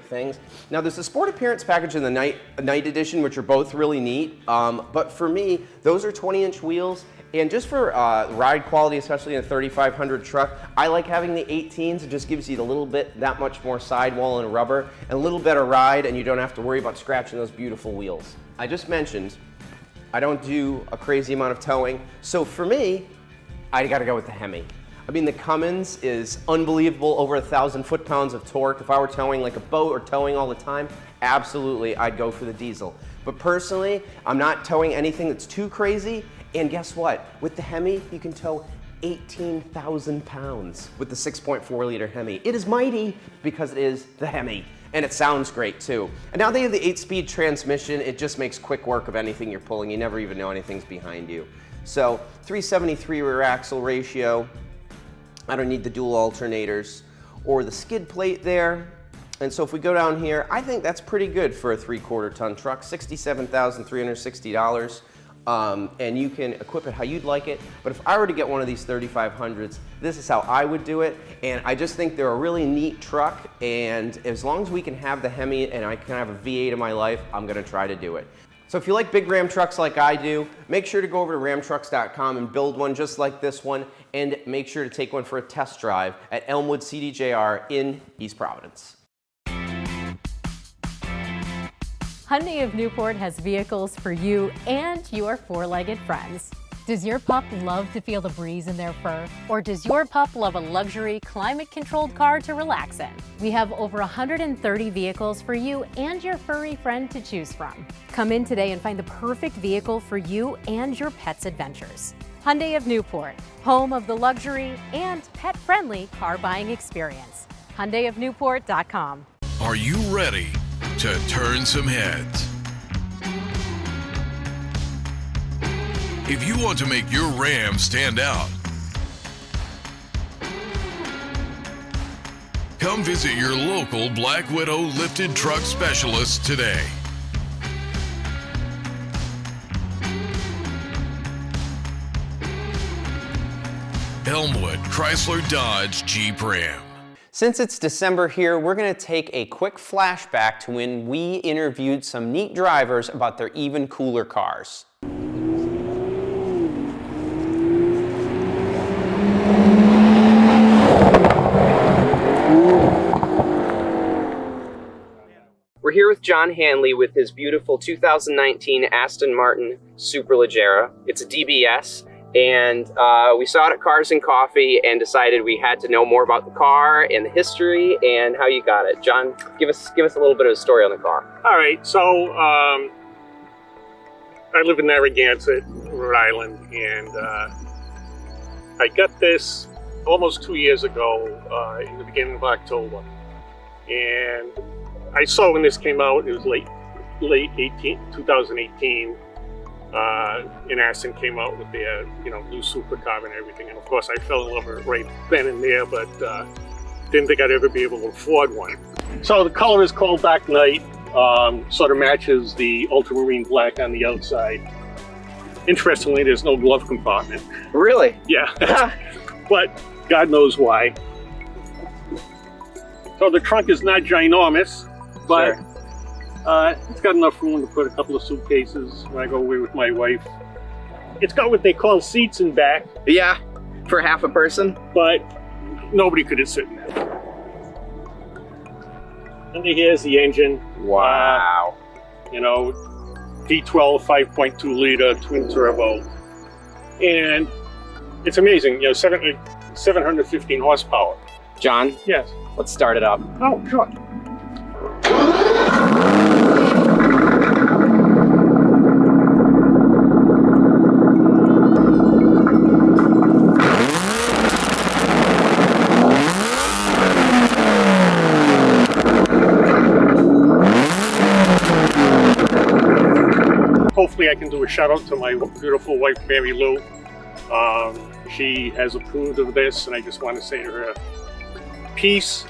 S2: things. Now, there's the Sport Appearance package and the night edition, which are both really neat, but for me, those are 20-inch wheels. And just for ride quality, especially in a 3500 truck, I like having the 18s. It just gives you a little bit, that much more sidewall and rubber, and a little better ride, and you don't have to worry about scratching those beautiful wheels. I just mentioned, I don't do a crazy amount of towing, so for me, I gotta go with the Hemi. I mean, the Cummins is unbelievable, over 1,000 foot-pounds of torque. If I were towing like a boat or towing all the time, absolutely, I'd go for the diesel. But personally, I'm not towing anything that's too crazy. And guess what? With the Hemi, you can tow 18,000 pounds with the 6.4 liter Hemi. It is mighty because it is the Hemi. And it sounds great too. And now they have the 8-speed transmission. It just makes quick work of anything you're pulling. You never even know anything's behind you. So 373 rear axle ratio. I don't need the dual alternators or the skid plate there. And so if we go down here, I think that's pretty good for a 3/4 ton truck, $67,360. And you can equip it how you'd like it. But if I were to get one of these 3500s, this is how I would do it. And I just think they're a really neat truck. And as long as we can have the Hemi and I can have a V8 in my life, I'm gonna try to do it. So if you like big Ram trucks like I do, make sure to go over to ramtrucks.com and build one just like this one, and make sure to take one for a test drive at Elmwood CDJR in East Providence.
S10: Hyundai of Newport has vehicles for you and your four-legged friends. Does your pup love to feel the breeze in their fur? Or does your pup love a luxury, climate-controlled car to relax in? We have over 130 vehicles for you and your furry friend to choose from. Come in today and find the perfect vehicle for you and your pet's adventures. Hyundai of Newport, home of the luxury and pet-friendly car buying experience. HyundaiofNewport.com.
S4: Are you ready to turn some heads? If you want to make your Ram stand out, come visit your local Black Widow lifted truck specialist today. Elmwood Chrysler Dodge Jeep Ram.
S1: Since it's December here, we're going to take a quick flashback to when we interviewed some neat drivers about their even cooler cars. We're here with John Hanley with his beautiful 2019 Aston Martin Superleggera. It's a DBS, and we saw it at Cars and Coffee and decided we had to know more about the car and the history and how you got it. John, give us a little bit of a story on the car.
S11: All right, so I live in Narragansett, Rhode Island, and I got this almost 2 years ago in the beginning of October. And I saw when this came out, it was late 2018, and Aston came out with their new supercar and everything. And of course I fell in love with it right then and there, but didn't think I'd ever be able to afford one. So the color is called Dark Knight, sort of matches the ultramarine black on the outside. Interestingly, there's no glove compartment.
S1: Really?
S11: Yeah, but God knows why. So the trunk is not ginormous, but
S1: Sure.
S11: It's got enough room to put a couple of suitcases when I go away with my wife. It's got what they call seats in back.
S1: Yeah, for half a person.
S11: But nobody could sit in there. And here's the engine.
S1: Wow.
S11: V12 5.2 liter twin turbo. And it's amazing, 715 horsepower.
S1: John?
S11: Yes.
S1: Let's start it up.
S11: Oh, sure. Hopefully I can do a shout out to my beautiful wife, Mary Lou. She has approved of this, and I just want to say to her, peace,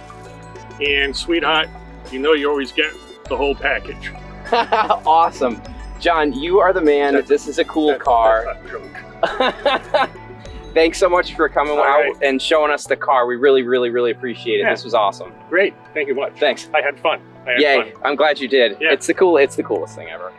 S11: and sweetheart, you always get the whole package.
S1: Awesome. John, you are the man. This is a cool car.
S11: That's not a joke.
S1: Thanks so much for coming out
S11: right.
S1: and showing us the car. We really, really, really appreciate it.
S11: Yeah.
S1: This was awesome.
S11: Great, thank you much.
S1: Thanks.
S11: I had fun.
S1: Yay, I'm glad you did.
S11: Yeah.
S1: It's the coolest thing ever.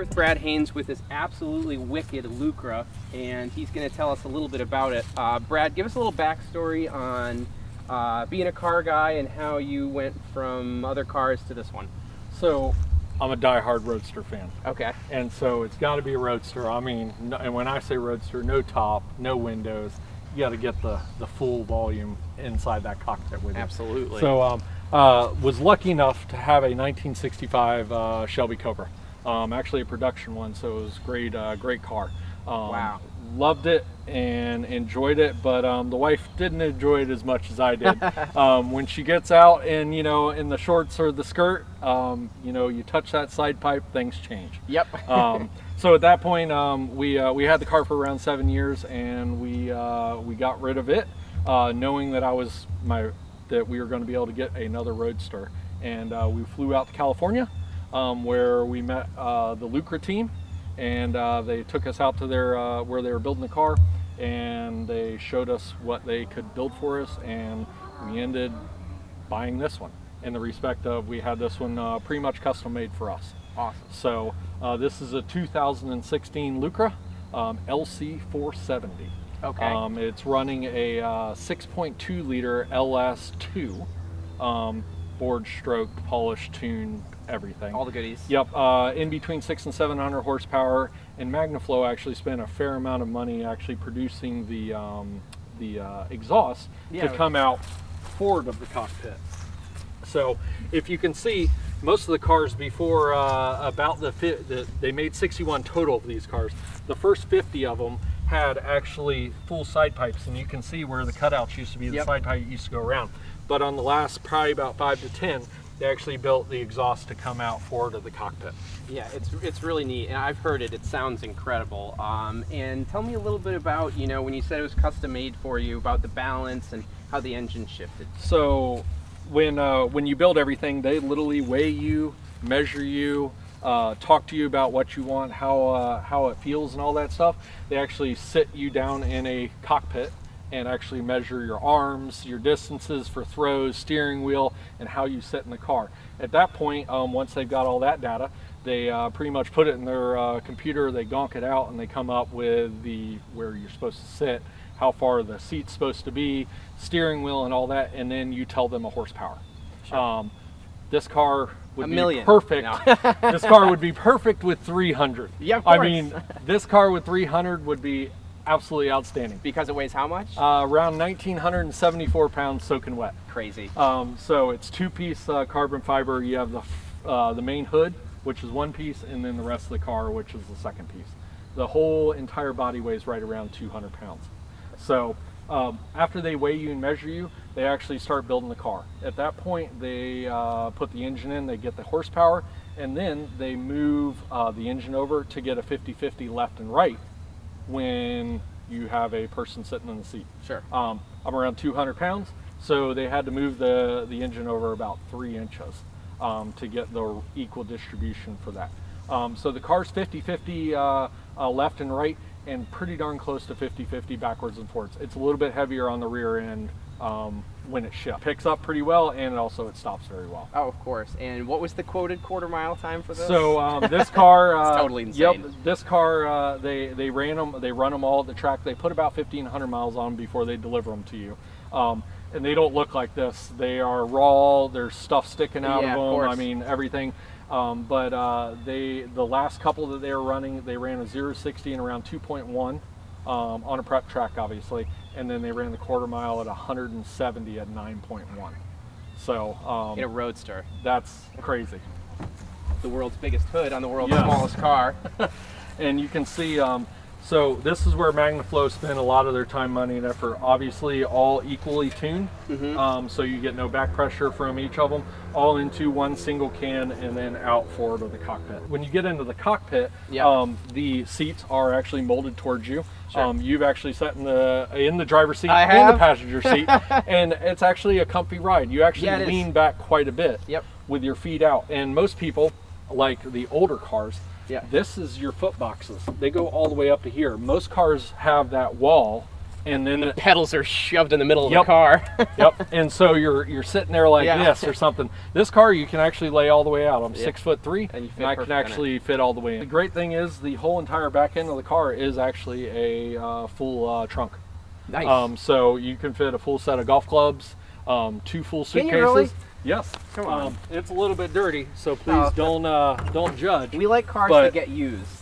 S1: here with Brad Haynes with this absolutely wicked Lucra, and he's going to tell us a little bit about it. Brad, give us a little backstory on being a car guy and how you went from other cars to this one.
S12: So, I'm a diehard Roadster fan.
S1: Okay.
S12: And so it's got to be a Roadster. I mean, and when I say Roadster, no top, no windows. You got to get the full volume inside that cockpit with you.
S1: Absolutely.
S12: So, was lucky enough to have a 1965 Shelby Cobra. Actually a production one, so it was great, great car.
S1: Wow.
S12: Loved it and enjoyed it, but the wife didn't enjoy it as much as I did. When she gets out and, you know, in the shorts or the skirt, you know, you touch that side pipe, things change.
S1: Yep.
S12: So at that point, we had the car for around 7 years, and we got rid of it, knowing that that we were going to be able to get another Roadster. And we flew out to California, where we met the Lucra team, and they took us out to their where they were building the car, and they showed us what they could build for us, and we ended buying this one, in the respect of we had this one pretty much custom made for us.
S1: Awesome.
S12: So this is a 2016 Lucra LC 470.
S1: Okay.
S12: It's running a 6.2 liter LS2, board stroke, polish, tune, everything.
S1: All the goodies.
S12: Yep. In between 600 and 700 horsepower, and Magnaflow actually spent a fair amount of money actually producing the exhaust to come out forward of the cockpit. So if you can see, most of the cars before they made 61 total of these cars. The first 50 of them had actually full side pipes, and you can see where the cutouts used to be. The side pipe used to go around. But on the last probably about 5 to 10, they actually built the exhaust to come out forward of the cockpit.
S1: Yeah, it's really neat, and I've heard it. It sounds incredible. And tell me a little bit about, you know, when you said it was custom made for you, about the balance and how the engine shifted.
S12: So when you build everything, they literally weigh you, measure you, talk to you about what you want, how it feels and all that stuff. They actually sit you down in a cockpit and actually measure your arms, your distances for throws, steering wheel, and how you sit in the car. At that point, once they've got all that data, they pretty much put it in their computer, they gonk it out, and they come up with where you're supposed to sit, how far the seat's supposed to be, steering wheel and all that, and then you tell them a horsepower. Sure. This car would be perfect. No. This car would be perfect with 300.
S1: Yeah, of course.
S12: I mean, this car with 300 would be absolutely outstanding.
S1: Because it weighs how much?
S12: Around 1,974 pounds soaking wet.
S1: Crazy.
S12: So it's two-piece carbon fiber. You have the main hood, which is one piece, and then the rest of the car, which is the second piece. The whole entire body weighs right around 200 pounds. So after they weigh you and measure you, they actually start building the car. At that point, they put the engine in, they get the horsepower, and then they move the engine over to get a 50-50 left and right when you have a person sitting in the seat.
S1: Sure.
S12: I'm around 200 pounds, so they had to move the engine over about 3 inches to get the equal distribution for that. So the car's 50-50 left and right, and pretty darn close to 50-50 backwards and forwards. It's a little bit heavier on the rear end when it shifts. Picks up pretty well, and also it stops very well.
S1: Oh, of course. And what was the quoted quarter-mile time for this?
S12: So this car,
S1: it's totally insane.
S12: Yep, this car they run them all at the track. They put about 1,500 miles on before they deliver them to you. And they don't look like this. They are raw. There's stuff sticking out of them. I mean, everything. But the last couple that they were running, they ran a 0-60 in around 2.1 on a prep track, obviously, and then they ran the quarter mile at 170 at 9.1. So
S1: in a Roadster,
S12: that's crazy.
S1: The world's biggest hood on the world's smallest car.
S12: And you can see. So this is where Magnaflow spent a lot of their time, money, and effort. Obviously, all equally tuned, so you get no back pressure from each of them, all into one single can and then out forward of the cockpit. When you get into the cockpit, the seats are actually molded towards you. Sure. You've actually sat in the driver's seat and the passenger seat, and it's actually a comfy ride. You actually lean back quite a bit with your feet out. And most people, like the older cars, this is your foot boxes. They go all the way up to here. Most cars have that wall and then
S1: the pedals are shoved in the middle of
S12: Yep.
S1: the car.
S12: Yep. And so you're sitting there like
S1: Yeah.
S12: this or something. This car you can actually lay all the way out. I'm
S1: Yeah.
S12: 6'3",
S1: And you fit
S12: and I
S1: perfect
S12: can
S1: in it.
S12: actually fit all the way in. The great thing is the whole entire back end of the car is actually a full trunk.
S1: Nice.
S12: So you can fit a full set of golf clubs, 2 full
S1: Can
S12: suitcases.
S1: you really?
S12: Yes.
S1: Come on.
S12: It's a little bit dirty, so please don't judge.
S1: We like cars
S12: But
S1: that get used.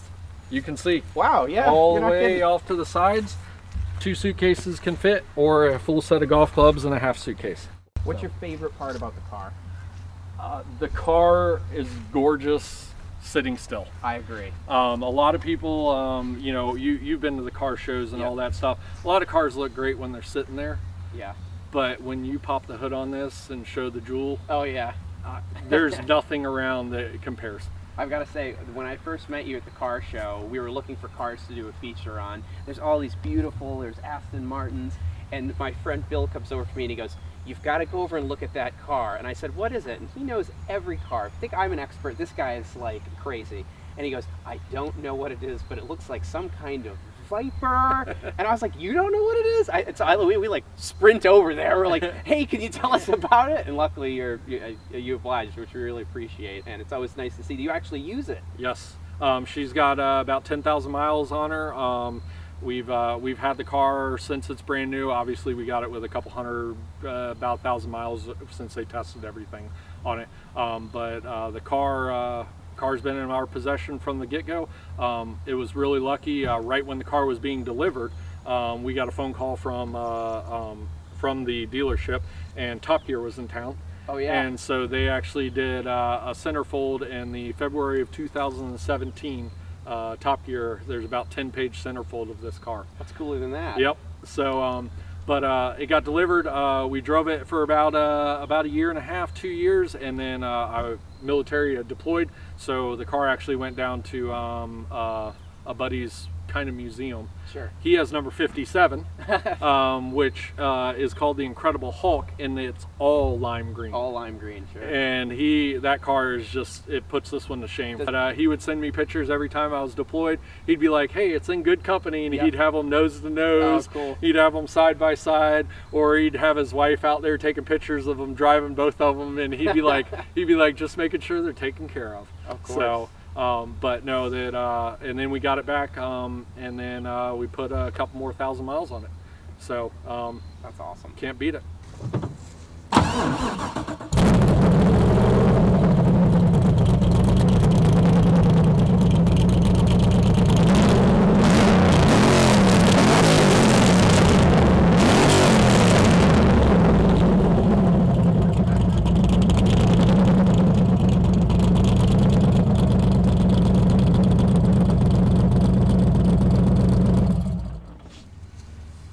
S12: You can see
S1: Wow, yeah.
S12: all
S1: you're
S12: the
S1: not
S12: way
S1: kidding.
S12: off to the sides. 2 suitcases can fit, or a full set of golf clubs and a half suitcase.
S1: What's your favorite part about the car?
S12: The car is gorgeous sitting still.
S1: I agree.
S12: A lot of people, you know, you've been to the car shows and all that stuff. A lot of cars look great when they're sitting there,
S1: Yeah.
S12: but when you pop the hood on this and show the jewel,
S1: Oh, yeah.
S12: there's nothing around that compares.
S1: I've got to say, when I first met you at the car show, we were looking for cars to do a feature on. There's all these beautiful, there's Aston Martins, and my friend Bill comes over to me and he goes, "You've got to go over and look at that car." And I said, "What is it?" And he knows every car. I think I'm an expert. This guy is like crazy. And he goes, "I don't know what it is, but it looks like some kind of Viper." And I was like, "You don't know what it is?" We like sprint over there. We're like, "Hey, can you tell us about it?" And luckily you obliged, which we really appreciate. And it's always nice to see. Do you actually use it?
S12: Yes. She's got about 10,000 miles on her. We've had the car since it's brand new. Obviously, we got it with a couple hundred, about 1,000 miles since they tested everything on it. But the car's been in our possession from the get-go. It was really lucky. Right when the car was being delivered, we got a phone call from the dealership, and Top Gear was in town.
S1: Oh yeah.
S12: And so they actually did a centerfold in the February of 2017. Top Gear, there's about 10-page centerfold of this car.
S1: What's cooler than that?
S12: Yep. So, but it got delivered. We drove it for about a year and a half, 2 years, and then our military deployed. So the car actually went down to a buddy's kind of museum.
S1: Sure.
S12: He has number 57, which is called the Incredible Hulk, and it's all lime green.
S1: All lime green, sure.
S12: And that car is just, it puts this one to shame. But he would send me pictures every time I was deployed. He'd be like, "Hey, it's in good company," and he'd have them nose to nose.
S1: Oh, cool.
S12: He'd have them side by side, or he'd have his wife out there taking pictures of them driving both of them, and he'd be like, just making sure they're taken care of.
S1: Of course.
S12: So, but no, and then we got it back, and then we put a couple more 1,000 miles on it. So
S1: that's awesome.
S12: Can't beat it.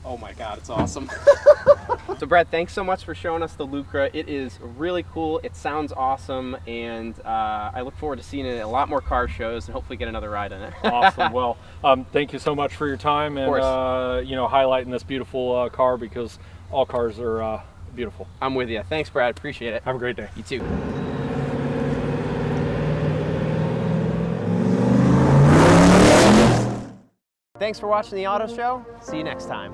S1: Oh my God, it's awesome. So Brad, thanks so much for showing us the Lucra. It is really cool, it sounds awesome, and I look forward to seeing it at a lot more car shows and hopefully get another ride in it.
S12: Awesome. Well, thank you so much for your time and highlighting this beautiful car, because all cars are beautiful.
S1: I'm with you. Thanks, Brad. Appreciate it.
S12: Have a great day.
S1: You too. Thanks for watching the Auto Show. See you next time.